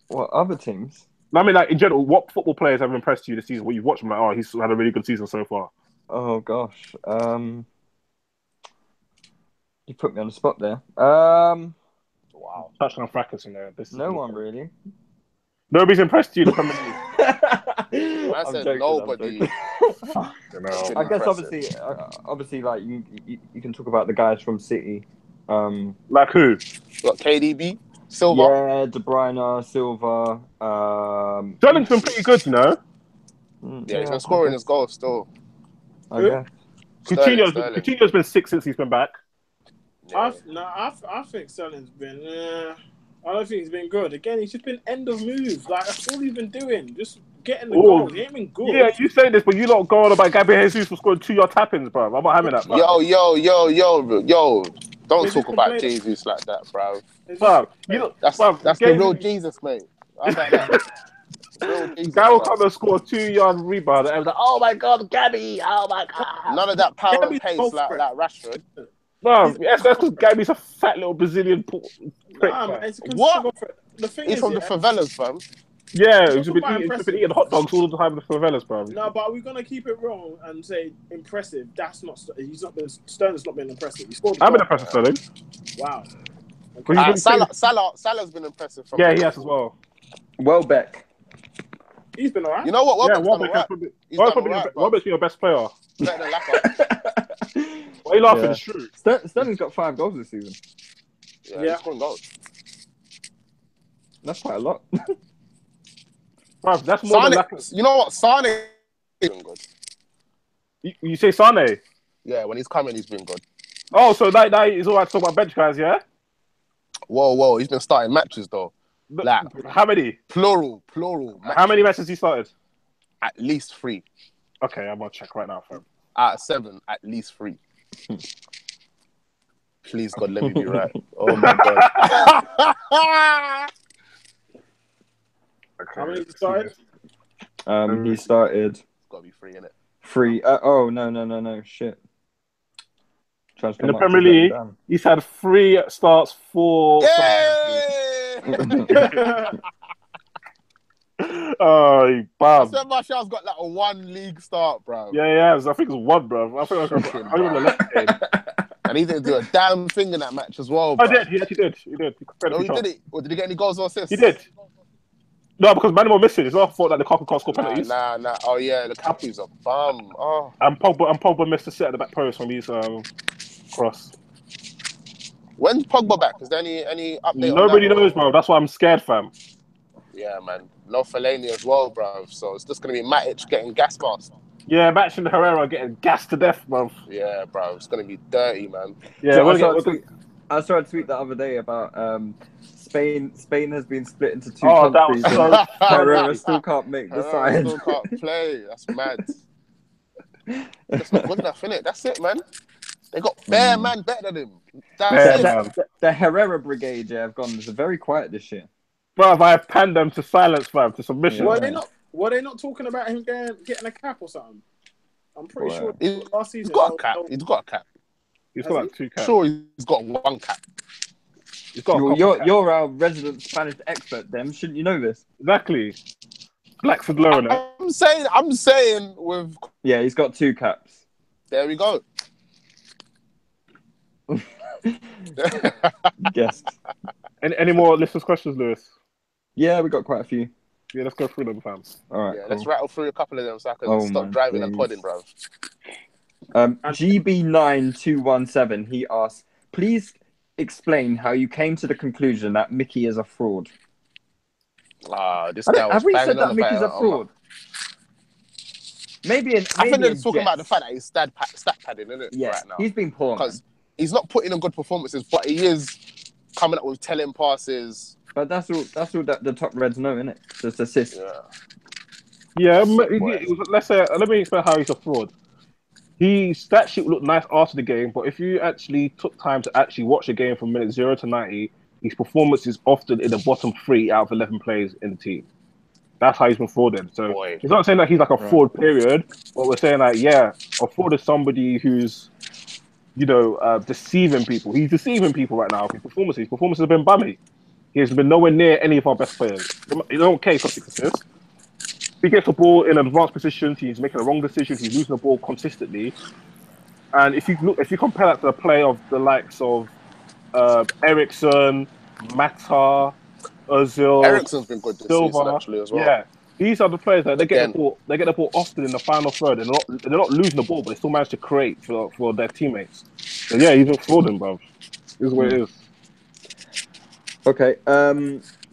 What, other teams? I mean, like in general, what football players have impressed you this season? What you've watched them, like, oh, he's had a really good season so far. Oh, gosh. You put me on the spot there. Wow. Touchdown fracas in there. No one really. Nobody's impressed you in the Premier League. I said nobody. I guess obviously, like you can talk about the guys from City. Like who? What, KDB? Silva? Yeah, De Bruyne, Silva. Sterling's been pretty good, you know. Yeah, he's been scoring his goals still. I guess. Sterling. Coutinho's been sick since he's been back. I think Sterling's been. I don't think he's been good. Again, he's just been end of move. Like that's all he's been doing. Just getting the goals. He ain't been good. Yeah, you say this, but you lot go on about Gabriel Jesus for scoring 2-yard tap-ins, bro. I'm not having that, bro. Yo. Don't talk about Jesus like that, bro. Bro, That's the real Jesus, mate. How about that? Guy will come and score a 2-yard rebound, and I'm like, oh my god, Gabby! Oh my god! None of that power and Gabby's pace like Rashford. No, that's because Gabby's a fat little Brazilian prick. What? The thing He's is, from the favelas, fam. Yeah, he's been eating hot dogs all the time in the favelas, bro. No, but are we gonna keep it wrong and say impressive? That's not. He's not been. Sterling's not been impressive. He scored. I've been impressed with Sterling. Wow. Okay. Salah's been impressive. Yeah, he has as well. Welbeck. He's been alright. You know what? Welbeck's been your best player. Better than Lacazette. Why are you laughing? It's true. Sterling's got 5 goals this season. Yeah, he's scoring goals. That's quite a lot. Bro, that's more than Lacazette. You know what? Sane is been good. You say Sane? Yeah, when he's coming, he's been good. Oh, so that is all right to talk about bench guys, yeah? Whoa. He's been starting matches, though. Like, how many? Plural. How many matches he started? At least 3. Okay, I'm going to check right now, fam. Out of 7, at least 3. Please, God, let me be right. Oh, my God. Okay. How many he started? He started It's got to be 3, innit? 3. No. Shit. In the Premier League, he's had 3 starts, 4. Yay! Oh, you bum. Sam Martial's got like a 1 league start, bro. Yeah. I think it's 1, bro. I think I even the left game. And he didn't do a damn thing in that match as well. I Bro. did. He actually did. He did. No, he did it. Or did he get any goals or assists? He did. No, because Manuel missing. It's not a fault that Lukaku can't score penalties. Nah. Oh yeah, Lukaku's a bum. Oh. And Pogba missed a set at the back post from his cross. When's Pogba back? Is there any update? Nobody on that, knows, bro. That's why I'm scared, fam. Yeah, man. No Fellaini as well, bro. So it's just gonna be Matic getting gas masked. Yeah, Matic and Herrera getting gassed to death, bro. Yeah, bro. It's gonna be dirty, man. Yeah, I saw a tweet the other day about Spain has been split into 2 that countries. was so And Herrera still can't make the side. Still can't play. That's mad. That's not good enough, innit? That's it, man. They got bare man better than him. That's it. The Herrera brigade have gone very quiet this year. Bro, I panned them to silence, fam, to submission. Yeah. Were they not talking about him getting a cap or something? I'm pretty sure last season. He's got a cap. He's got a cap. He's got like 2 caps. Sure, he's got 1 cap. He's got a couple caps. You're our resident Spanish expert, Dem. Shouldn't you know this? Exactly. Blackford Low, innit? I'm saying with. Yeah, he's got 2 caps. There we go. Guessed. Any more listeners' questions, Lewis? Yeah, we got quite a few. Yeah, let's go through them, fam. All right. Yeah, cool. let's rattle through a couple of them so I can stop driving and podding, bro. GB9217, he asks, please explain how you came to the conclusion that Mickey is a fraud. This guy was Have we banging said on that Mickey's a about fraud? Maybe I think they're in talking about the jest. fact that he's stat padding, isn't it? Yeah, right now. he's been poor, man. Because he's not putting in good performances, but he is coming up with telling passes. But that's all that the top Reds know, innit? Just assist. Yeah, Boy. let's say, let me explain how he's a fraud. His stat sheet looked nice after the game, but if you actually took time to actually watch the game from minute 0 to 90, his performance is often in the bottom 3 out of 11 players in the team. That's how he's been frauding. So Boy. it's not saying that he's like a fraud, period, but we're saying like, yeah, a fraud is somebody who's, deceiving people. He's deceiving people right now. His performances have been bummy. He has been nowhere near any of our best players. In don't care, he's got 6 assists. He gets the ball in advanced positions. He's making the wrong decisions. He's losing the ball consistently. And if you compare that to the play of the likes of Ericsson, Mata, Ozil, Ericsson's been good this Silva, season actually as well. yeah, these are the players that they get Again. the ball. They get the ball often in the final third, and they're not losing the ball, but they still manage to create for their teammates. So yeah, he's been frauding, bro. This is what it is. Okay.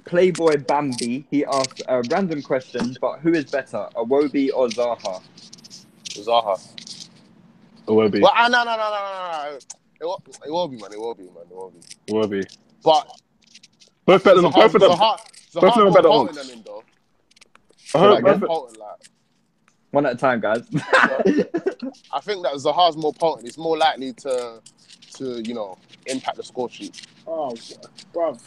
Playboy Bambi, he asked a random question, but who is better, Iwobi or Zaha? Zaha. It will be. Well, no. It will be, man. But Both better than both of them. Zaha's Both of them are more better potent odds. than him, though. Both- Potent, like. One at a time, guys. I think that Zaha's more potent. He's more likely to impact the score sheet. Oh, bruv.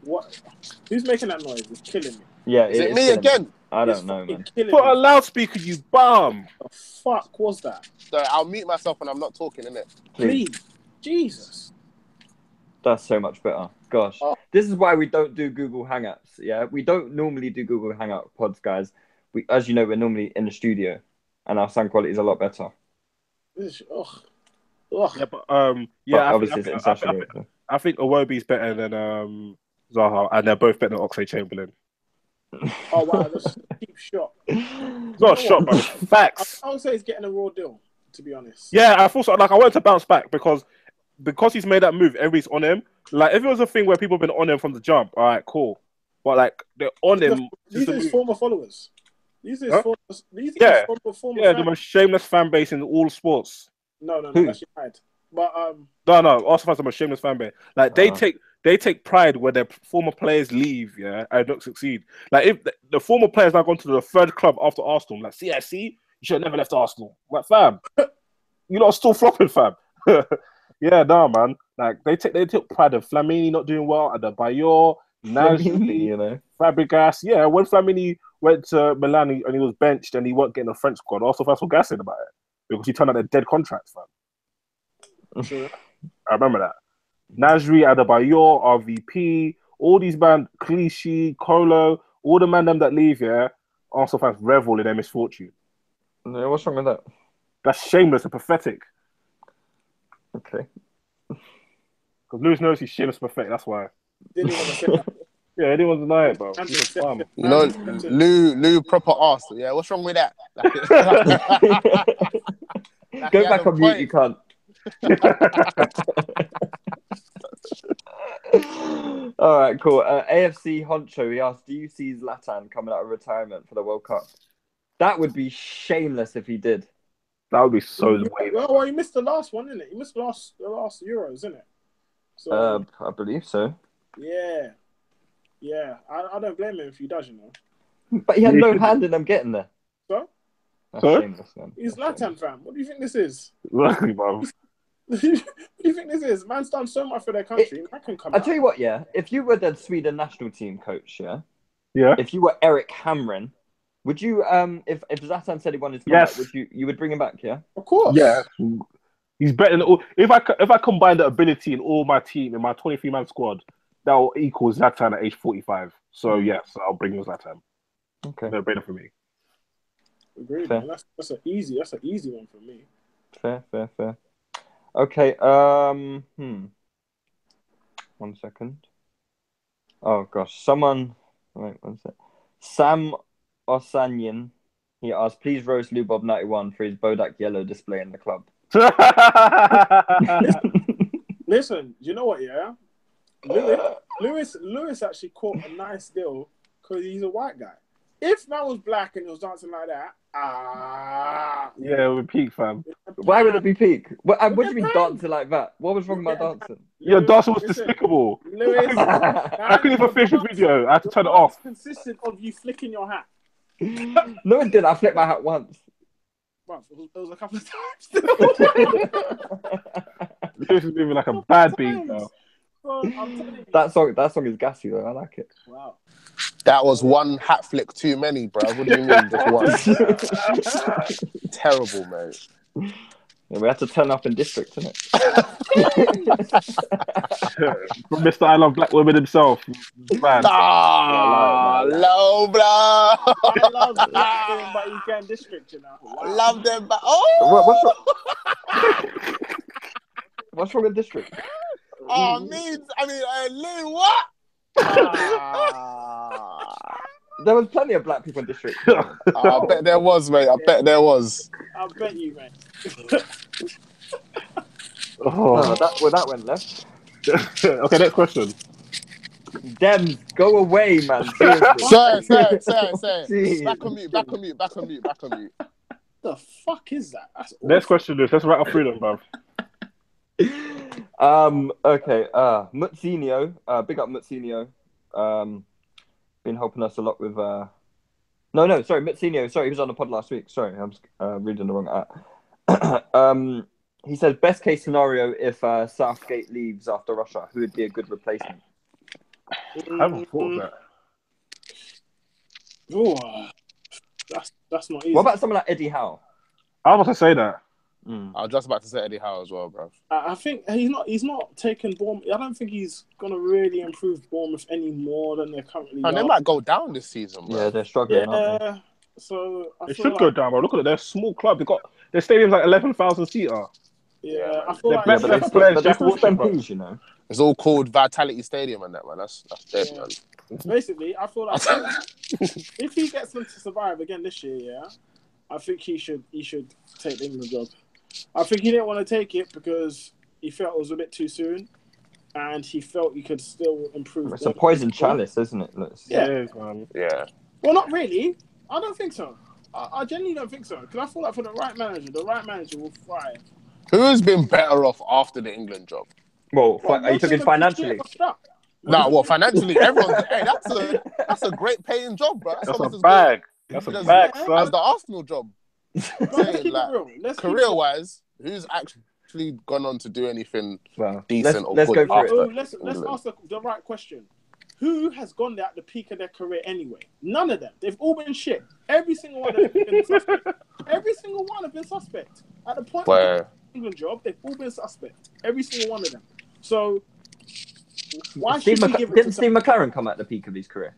What? Who's making that noise? It's killing me. Yeah, Is it me again? I It's don't know, fucking man. killing Put a me. loudspeaker, you bum. What the fuck was that? So I'll mute myself when I'm not talking, innit? Please. Please. Jesus. That's so much better. Gosh. Oh. This is why we don't do Google Hangouts, yeah? We don't normally do Google Hangout pods, guys. As you know, we're normally in the studio, and our sound quality is a lot better. Ugh. Yeah, but Obviously it's international. I think Iwobi's better than Zaha, and they're both better than Oxlade-Chamberlain. Oh, wow. That's a cheap shot. It's not a shot, but it's facts. I would say he's getting a raw deal, to be honest. Yeah, I thought so. Like, I wanted to bounce back because he's made that move, everybody's on him. Like, if it was a thing where people have been on him from the jump, all right, cool. But, like, they're on him. These are his former followers. These are his former the most shameless fan base in all sports. No, that's right. But No, Arsenal fans are the most shameless fan base. Like, they take pride when their former players leave, yeah, and don't succeed. Like, if the former players now gone to the third club after Arsenal, like, see, you should have never left Arsenal. Like, fam, you lot are still flopping, fam. Yeah, no, man. Like, they took pride in Flamini not doing well, and the Bayor, Nasri, Fabregas. Yeah, when Flamini went to Milan and he was benched and he wasn't getting a French squad, Arsenal fans were gassing about it because he turned out a dead contract, fam. sure. I remember that. Nasri, Adebayor, RVP, all these man, Clichy, Colo, all the man them that leave, yeah, Arsenal fans revel in their misfortune. Yeah, what's wrong with that? That's shameless and pathetic. Okay. Because Lewis knows he's shameless and pathetic, that's why. Didn't even say that. Yeah, anyone deny it, bro. And He's a accept bum. it. You know, And Lou proper Arsenal. Yeah, what's wrong with that? Like, Go he had back a on mute, point. you can't. All right, cool. AFC Honcho, he asked, do you see Zlatan coming out of retirement for the World Cup? That would be shameless if he did. That would be so way. Well, he missed the last one, didn't it? He missed the last Euros, isn't it? So I believe so. yeah. I don't blame him if he does, you know. But he had no hand in them getting there. So That's Sorry? shameless, man. he's Latan, fam. What do you think this is? Exactly, bro. What do you think this is? Man's done so much for their country. Man can come I'll out. tell you what, yeah. If you were the Sweden national team coach, yeah. Yeah. If you were Eric Hamren, would you if Zlatan said he wanted to come Yes. back, would you would bring him back, yeah? Of course. Yeah. He's better than all. If I combine the ability in all my team in my 23-man squad, that will equal Zlatan at age 45. So yes, I'll bring him Zlatan. Okay. No brainer for me. Agreed, Fair. man. That's an easy one for me. Fair. Okay, 1 second. Oh gosh, wait, one sec. Sam Osanyan, he asked, please roast Lubob91 for his Bodak yellow display in the club. Listen, you know what? Yeah, Lewis actually caught a nice deal because he's a white guy. If man was black and he was dancing like that, Yeah, with peak, fam. Why would it be peak? What do you mean It dancing like that? What was wrong with my dancing? Your Lewis, dancing was listen, despicable. Lewis, I couldn't even finish the video. I had to turn it off. Consisted of you flicking your hat. No, it didn't. I flipped my hat once. Bruv, it was a couple of times. Lewis is moving like a bad beat now. Bro, I'm telling you. That song is gassy though. I like it. Wow. That was one hat flick too many, bro. What do you mean? Just one? Terrible, mate. Yeah, we had to turn up in district, innit? From Mr. I Love Black Women himself. Man. Low, bro. I love that, but you can't district, you know. Wow. Love them, but oh, What's wrong with district? oh, Lou, what? There was plenty of black people in district. I bet there was, mate. I bet there was. I bet you, mate. Oh, that went left. Okay, next question. Dems, go away, man. Seriously. Say. Jeez. Back on mute. The fuck is that? That's Next question is, let's rattle through them, bruv. Okay. Mutsinho. Big up Mutsinho. Been helping us a lot with. Sorry, Mutsinho. Sorry, he was on the pod last week. Sorry, I'm reading the wrong app. He says best case scenario if Southgate leaves after Russia, who would be a good replacement? I haven't thought of that. Oh, that's not easy. What about someone like Eddie Howe? I was about to say that. I was just about to say Eddie Howe as well, bro. I think he's not taken Bournemouth. I don't think he's gonna really improve Bournemouth any more than they're currently. And they might go down this season, bro. Yeah, they're struggling. Aren't they? So They should go down, bro. Look at it. They're a small club. Their stadium's like 11,000 seater. Yeah, I feel They're like best But players, they Jack still Wilshere, spend bro. peas, you know. It's all called Vitality Stadium and that, man. That's dead, man. basically, I feel like if he gets them to survive again this year, yeah, I think he should take the England job. I think he didn't want to take it because he felt it was a bit too soon, and he felt he could still improve. It's a poison chalice, isn't it? Yeah. Man. Yeah. Well, not really. I don't think so. I genuinely don't think so. Because I feel like for the right manager will thrive. Who's been better off after the England job? Well, are you talking financially? Nah, well, financially, everyone's. Hey, that's a great paying job, bro. That's almost a as bag. good That's a as- bag, as son. the Arsenal job. Let's keep it real. Career-wise, who's actually gone on to do anything Well, decent or let's good go through after? it. Let's ask the right question. Who has gone there at the peak of their career anyway? None of them. They've all been shit. Every single one of them have been suspect. Every single one have been suspect. At the point of the England job, they've all been suspect. Every single one of them. So why should we give it Didn't to Steve McLaren come at the peak of his career?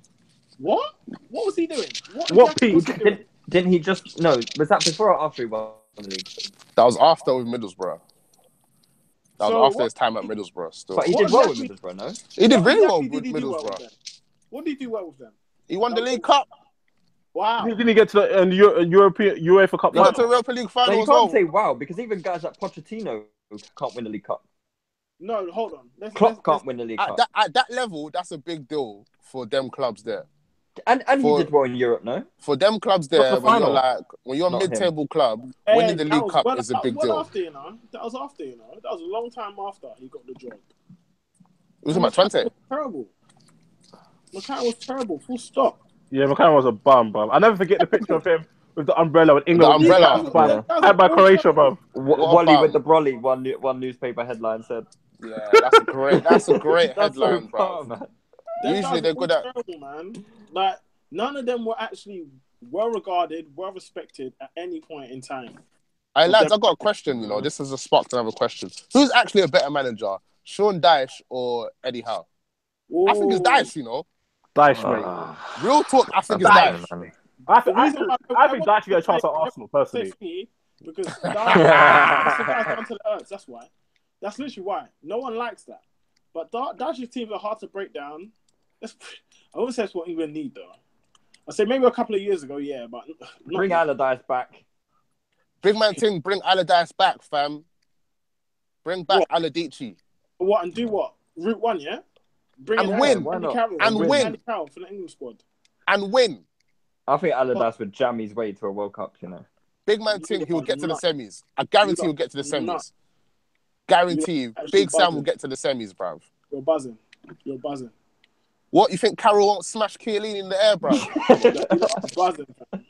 What? What was he doing? What exactly peak? was he doing? Didn't he just... No, was that before or after he won the league? That was after with Middlesbrough. That So was after what- his time at Middlesbrough. Still, But he What did well with exactly- Middlesbrough, no? he did What really well exactly with did he do well with Middlesbrough. them? What did he do well with them? He won the League Cup. Wow. Didn't he get to the European UEFA Cup? He went to the Europa League No, final you as well. can't say wow, because even guys like Pochettino can't win the League Cup. No, hold on. Klopp can't win the League Cup. At that level, that's a big deal for them clubs there. And for- he did well in Europe, no? For them clubs What's there, the final? when you're a Not him. mid-table club, Hey, winning the that League was Cup well- is a that big was deal. After, you know. That was after, you know. That was a long time after he got the job. It was about 20. was terrible. McLaren was terrible. Full stop. Yeah, McLaren was a bum. I never forget the picture of him with the umbrella with England. The umbrella. Had by Croatia, bro. What a Wally bum. with the brolly, one newspaper headline said. Yeah, that's a great That's headline, so bro. far, man. Them Usually guys they're were good at- terrible, man. Like none of them were actually well regarded, well respected at any point in time. Hey, lads, I've got a question, you know. This is a spark to have a question. Who's actually a better manager, Sean Dyche or Eddie Howe? I think it's Ooh. Dyche, you know. Dyche, mate. Real talk, I think it's Dyche, Dyche. I The reason why think Dyche should get a chance at Arsenal, personally. Say because that's the guy down to the earth. That's why. That's literally why. No one likes that. But Dyche's teams are hard to break down. I wouldn't say that's what England need, though. I say maybe a couple of years ago, yeah, but not Bring Allardyce back. Big man thing, bring Allardyce back, fam. Bring back Aladici. What and do what? Route 1, yeah? Bring And in win. Why Andy not? Carroll. And Bring win. Andy Carroll for the England squad. And win. I think Allardyce would jam his way to a World Cup, you know. Big man thing, he will get to the Nuts. semis. I guarantee he'll get to the semis. Nuts. Guarantee you. Actually Big Sam buzzing. will get to the semis, bruv. You're buzzing. You're buzzing. What, you think Carroll won't smash Chiellini in the air, bruv? You're buzzing, fam.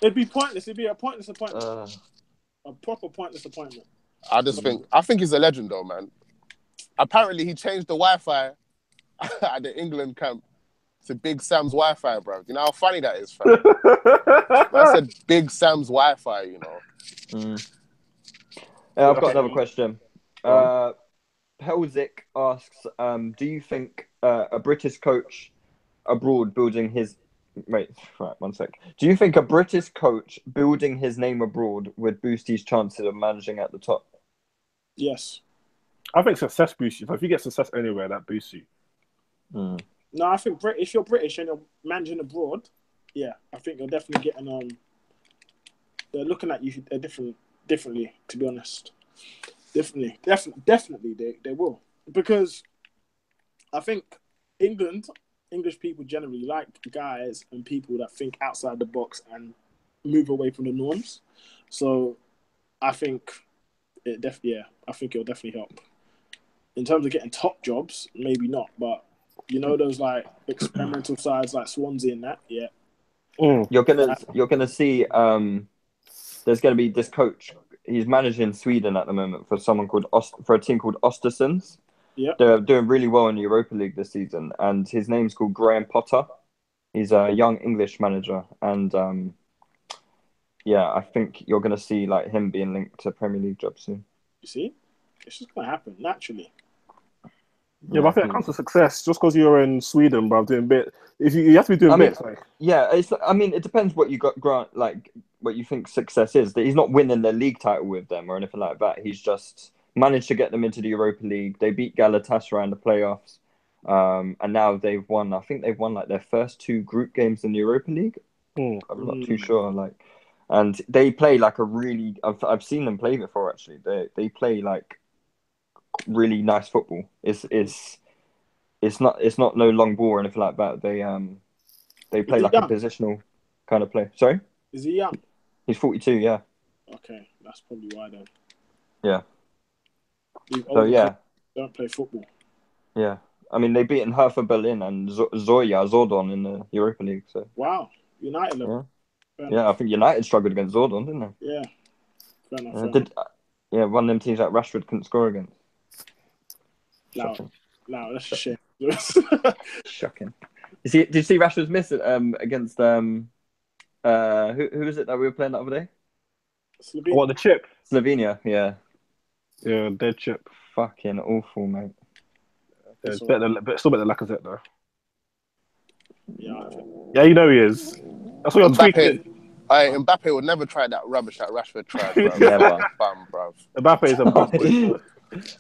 It'd be pointless. It'd be a pointless appointment. A proper pointless appointment. I think he's a legend, though, man. Apparently, he changed the Wi-Fi at the England camp to Big Sam's Wi-Fi, bro. You know how funny that is, fam? I said Big Sam's Wi-Fi, you know. I've got another question. Pelzik asks, do you think a British coach abroad building his... Wait, right, one sec. Do you think a British coach building his name abroad would boost his chances of managing at the top? Yes. I think success boosts you. If you get success anywhere, that boosts you. No, I think if you're British and you're managing abroad, yeah, I think you're definitely getting they're looking at you differently, to be honest. Definitely they will. Because I think English people generally like guys and people that think outside the box and move away from the norms. So I think I think it'll definitely help. In terms of getting top jobs, maybe not, but you know those like experimental sides like Swansea and that, yeah. You're gonna see there's gonna be this coach. He's managing Sweden at the moment for a team called Östersunds. Yeah. They're doing really well in the Europa League this season, and his name's called Graham Potter. He's a young English manager, and I think you're gonna see like him being linked to Premier League jobs soon. You see, it's just gonna happen naturally. Yeah, but I think it comes to success just because you're in Sweden, bro, doing bit. If you have to be doing bits, like it depends what you got what you think success is. That he's not winning the league title with them or anything like that. He's just managed to get them into the Europa League. They beat Galatasaray in the playoffs, and now they've won. I think they've won like their first 2 group games in the Europa League. I'm not too sure, and they play like a really. I've seen them play before actually. They play like really nice football. It's not no long ball or anything like that. They play like a positional kind of play. Sorry? Is he young? He's 42, yeah. Okay, that's probably why then. Yeah. So yeah, don't play football. Yeah, I mean they beaten Hertha Berlin and Zordon in the Europa League. So wow, United level. Yeah, I think United struggled against Zordon, didn't they? Yeah. Fair enough. One of them teams that Rashford couldn't score against. No, that's a shame. Shocking. Did you see Rashford's miss against who was it that we were playing the other day? Slovenia. What, the chip? Slovenia, yeah. Yeah, dead chip. Fucking awful, mate. Yeah, it's better than Lacazette though. Yeah, you know he is. That's what you're tweaking. Mbappe would never try that rubbish that Rashford tried, bro. Never. Bro. Mbappe is a bum boy.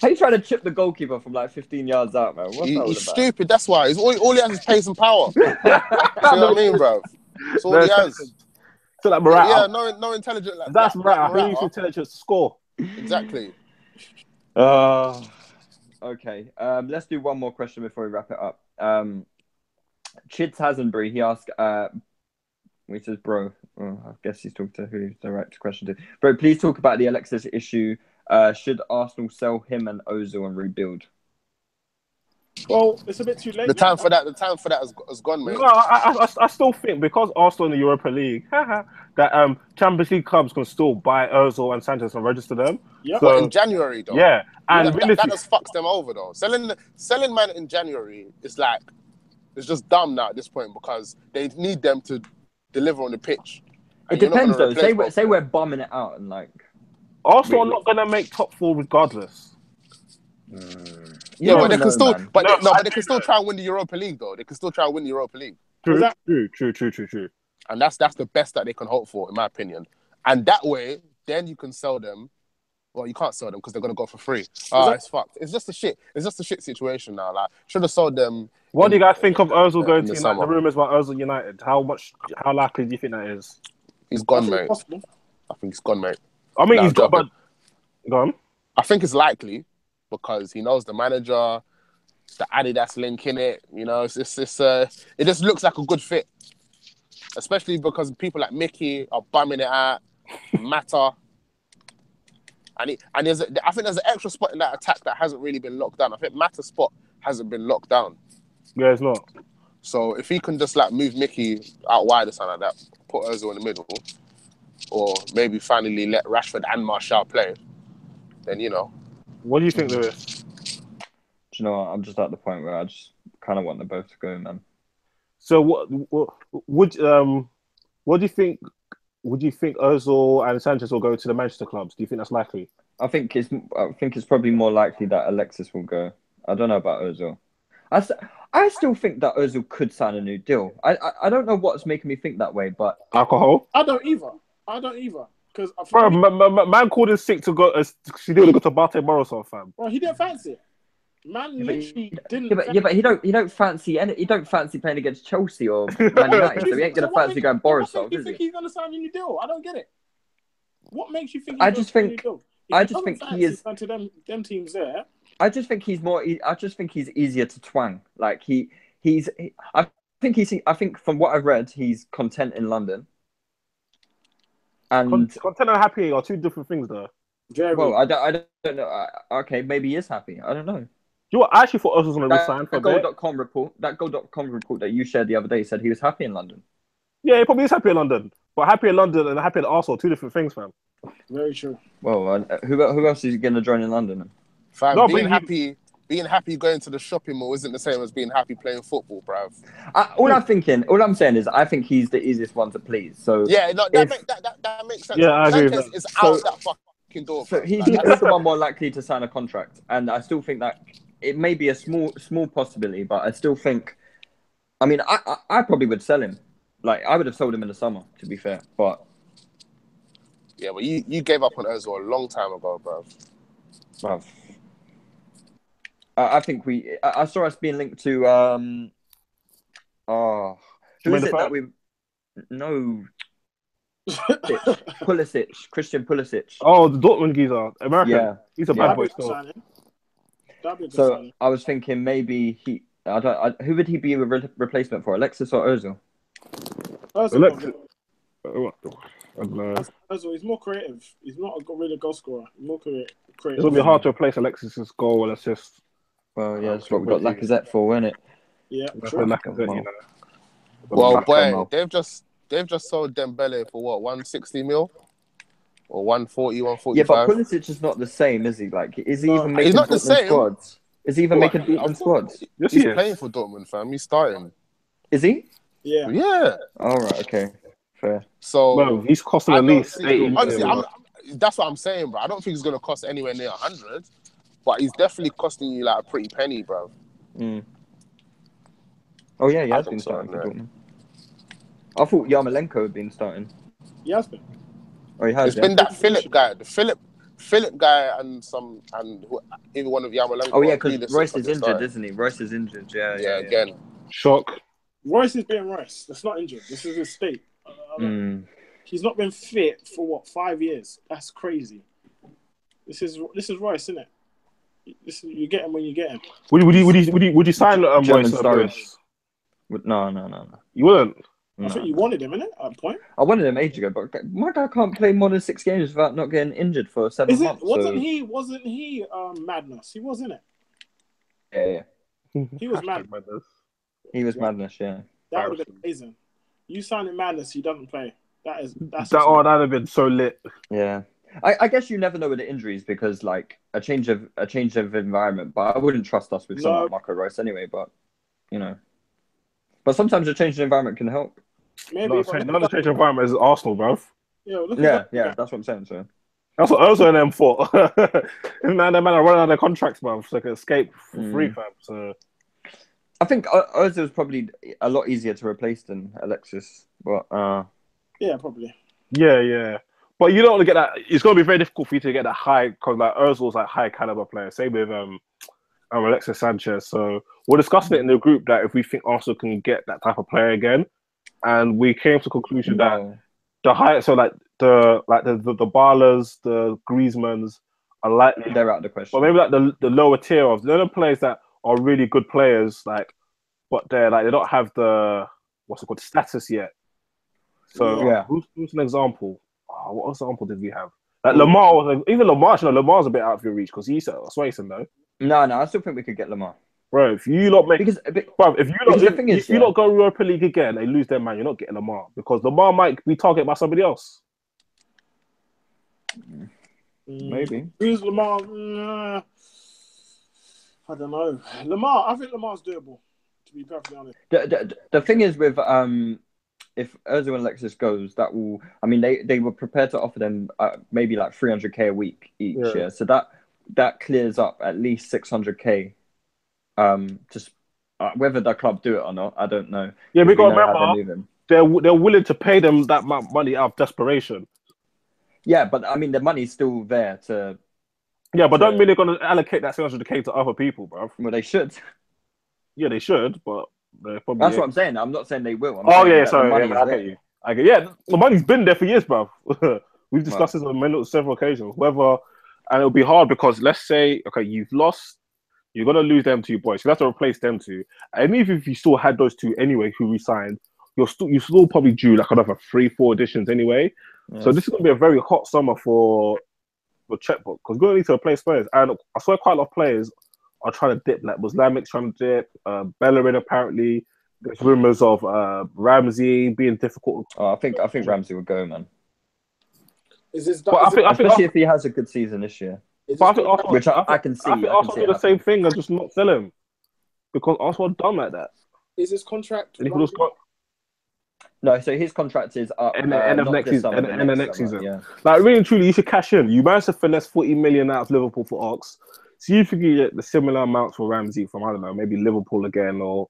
How you trying to chip the goalkeeper from like 15 yards out, man? He's stupid, that's why. All he has is pace and power. You know what I mean, bro? That's all he has. So like Morata. Yeah, no intelligent like that's Morata. He needs intelligence to score. Exactly. Okay. Let's do one more question before we wrap it up. Chids Hasenbury, he asked, he says, bro, I guess he's talking to who he's direct question to. Bro, please talk about the Alexis issue. Should Arsenal sell him and Ozil and rebuild? Well, it's a bit too late. The time for that has gone, mate. No, I still think because Arsenal in the Europa League, that Champions League clubs can still buy Ozil and Sanchez and register them. Yeah. So, in January, though. Yeah, and that just fucks them over, though. Selling man in January is like it's just dumb now at this point because they need them to deliver on the pitch. It depends, though. Say we're bombing it out and like Arsenal are not gonna make top 4 regardless. Yeah, but they can still, they can still try and win the Europa League, though. They can still try and win the Europa League. True. And that's the best that they can hope for, in my opinion. And that way, then you can sell them. Well, you can't sell them because they're gonna go for free. It's fucked. It's just a shit situation now. Like, should have sold them. What do you guys think of Ozil going to the United? The rumors about Ozil United. How likely do you think that is? He's gone, That's mate. possible. I think he's gone, mate. I mean, No, he's got, but joking. go on. I think it's likely because he knows the manager, the Adidas link in it. You know, it just looks like a good fit, especially because people like Mickey are bumming it out, Mata, I think there's an extra spot in that attack that hasn't really been locked down. I think Mata's spot hasn't been locked down. Yeah, it's not. So if he can just like move Mickey out wide or something like that, put Ozil in the middle, or maybe finally let Rashford and Martial play, then you know. What do you think, Lewis? Do you know what? I'm just at the point where I just kind of want them both to go, man. So what do you think? Would you think Ozil and Sanchez will go to the Manchester clubs? Do you think that's likely? I think it's probably more likely that Alexis will go. I don't know about Ozil. I still think that Ozil could sign a new deal. I don't know what's making me think that way, but Alcohol? I don't either. Because Bro, man called in sick to go. She didn't go to Bate Morrison, fam. he didn't fancy it. Man literally didn't. But he don't fancy playing against Chelsea or Man United, so he ain't gonna fancy going Borisov, You is think he? he's gonna sign a new deal? I don't get it. What makes you think? I just think he is. To them teams there. I just think he's more. I just think he's easier to twang. Like I think from what I've read, he's content in London. And Content and happy are two different things, though. well, I don't know. Okay, maybe he is happy. I don't know. You know what? I actually thought Ozil was going to resign for a bit. That Goal.com report that you shared the other day said he was happy in London. Yeah, he probably is happy in London. But happy in London and happy in Arsenal, two different things, fam. Very true. Well, who else is going to join in London? Fam, No, being happy going to the shopping mall isn't the same as being happy playing football, bruv. All I'm saying is, I think he's the easiest one to please. So Yeah, no, that makes sense. Yeah, I agree with Sanchez that. is out that fucking door. So bruv. he's Like, the one more likely to sign a contract, and I still think that it may be a small possibility, but I still think. I mean, I probably would sell him. Like I would have sold him in the summer, to be fair. But yeah, but you gave up on Ozil a long time ago, bruv. well, I think I saw us being linked to who is it that we no Christian Pulisic. Oh, the Dortmund geezer, American. Yeah. He's a bad boy That'd be a good still. signing. That'd be a good So signing. I was thinking maybe who would he be a replacement for, Alexis or Ozil? Alexis. I don't know. Ozil, he's more creative. He's not a really goal scorer. He's more creative. It's gonna be hard to replace Alexis's goal and assist. Well, yeah, that's what we got Lacazette for, isn't it? Yeah, That's true. what Lacazette, you know. Well, boy, Lacazette. they've just sold Dembele for what, 160 mil? Or 140, 145? Yeah, but Pulisic is not the same, is he? Like, is he No, even making he's not the Dortmund same. squads? Is he even What? making Dortmund squads? Yes, He's he is. playing for Dortmund, fam. He's starting. Is he? Yeah. Yeah. All right, okay, fair. So Bro, he's costing I at don't least see- 80 obviously, million. that's what I'm saying, bro. I don't think it's gonna cost anywhere near 100, but he's definitely costing you like a pretty penny, bro. Mm. Oh yeah, he I has think been so, starting for yeah. Dortmund. I thought Yarmolenko had been starting. He has been. Oh, he has. It's Yeah? been that Philip guy, the Philip guy, and either one of Yarmolenko. Oh yeah, or because Grealish Royce have is been injured, starting. isn't he? Royce is injured. Yeah. Yeah, again. Shock. Royce is being Royce. That's not injured. This is his state. Mm. He's not been fit for what, 5 years? That's crazy. This is Royce, isn't it? You get him when you get him. Would you sign German Royce? Sturridge. No. You wouldn't. I think you wanted him, innit? At a point. I wanted him age ago, but my guy can't play more than 6 games without not getting injured for 7 Is it? months. Wasn't so... he? Madness. He was, innit? Yeah. He was mad. He was madness. Yeah. That would have been amazing. You signing Madness, he doesn't play. That'd That'd have been so lit. Yeah. I guess you never know with the injuries because like a change of environment. But I wouldn't trust us with someone like Marco Reus anyway. But you know, but sometimes a change of environment can help. maybe. Another change of environment is Arsenal, bro. Yeah, that's what I'm saying. So That's what Ozil and them thought. And now they're running out of their contracts, bro, so they can escape for free, fam. So I think Ozil is probably a lot easier to replace than Alexis. But yeah, probably. yeah. But you don't want to get that. It's going to be very difficult for you to get that high, because like Ozil's like high caliber player. Same with Alexis Sanchez. So we're discussing it in the group that if we think Arsenal can get that type of player again, and we came to the conclusion that the high, so like the Barlas, the Griezmanns are likely, They're out of the question. or maybe like the lower tier of the other players that are really good players, like, but they're like they don't have the what's it called status yet. So Yeah. who's an example? Oh, what example did we have? Like Lamar was even Lamar. You know, Lamar's a bit out of your reach because he's Swayson though. No, I still think we could get Lamar. Bro, if you lot make bro, if you lot go Europa League again, they lose their man. You're not getting Lamar because Lamar might be targeted by somebody else. Maybe. Who's Lamar? I don't know. Lamar, I think Lamar's doable. To be perfectly honest. The thing is with if Ozil and Alexis goes, that will. I mean, they were prepared to offer them maybe like 300k a week each. Yeah. So that clears up at least 600k. Just whether the club do it or not, I don't know. Yeah, we got to remember they're willing to pay them that money out of desperation. Yeah, but I mean the money's still there to. Yeah, but don't mean they're going to allocate that 600k to other people, bro. Well, they should. Yeah, they should, but they probably. That's what I'm saying. I'm not saying they will. Sorry. I get you. Yeah, the money's been there for years, bro. We've discussed this on several occasions. And it'll be hard because let's say, okay, you've lost. You're going to lose them two boys. You have to replace them two. And even if you still had those two anyway who resigned, you're still probably due like another 3-4 additions anyway. Yes. So this is going to be a very hot summer for checkbook because we're going to need to replace players. And I swear quite a lot of players are trying to dip. Like Muslamic's trying to dip. Bellerin apparently. There's rumours of Ramsey being difficult. Oh, I think Ramsey would go, man. Especially if he has a good season this year. Which I can see. I think Arsenal do the same thing and just not sell him because Arsenal are dumb like that. Is his contract? No, so his contract is up end of next season. End of next season. Yeah. Like really and truly, you should cash in. You managed to finesse 40 million out of Liverpool for Ox. So you figure you get the similar amounts for Ramsey from I don't know, maybe Liverpool again, or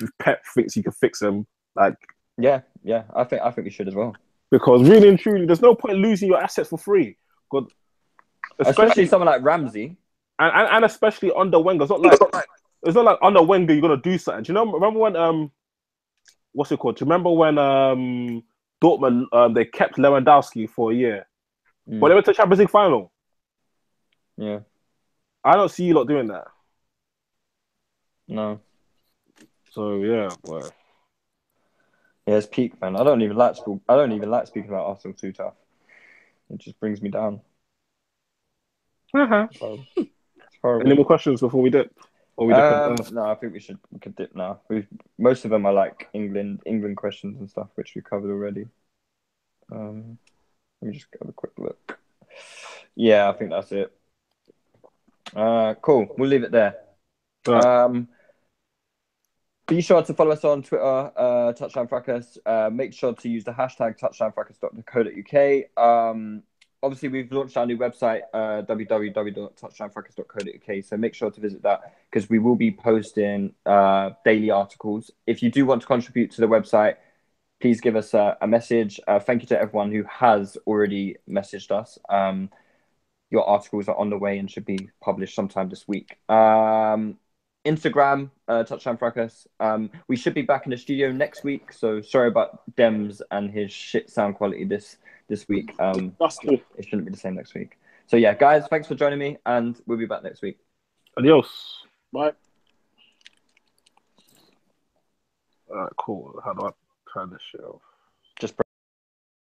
if Pep thinks you can fix him. Like yeah, I think we should as well. Because really and truly, there's no point losing your assets for free. God. Especially someone like Ramsey, and especially under Wenger. It's not like under Wenger you're gonna do something. Do you know? Remember when what's it called? Do you remember when Dortmund they kept Lewandowski for a year, but they went to the Champions League final? Yeah, I don't see you lot doing that. No. So yeah, well. Yeah, it's peak, man. I don't even like speaking about Arsenal too tough. It just brings me down. Any more questions before we dip? Or we dip no, I think we could dip now. Most of them are like England questions and stuff, which we covered already. Let me just have a quick look. Yeah, I think that's it. Cool. We'll leave it there. Be sure to follow us on Twitter, Touchline Fracas. Make sure to use the hashtag touchlinefracas.co.uk. Obviously, we've launched our new website, www.touchlinefracas.co.uk. So make sure to visit that because we will be posting daily articles. If you do want to contribute to the website, please give us a message. Thank you to everyone who has already messaged us. Your articles are on the way and should be published sometime this week. Instagram, Touchline Fracas. We should be back in the studio next week. So sorry about Dems and his shit sound quality this week. It shouldn't be the same next week. So yeah, guys, thanks for joining me, and we'll be back next week. Adios. Bye. All right, cool. How do I turn this shit off? Just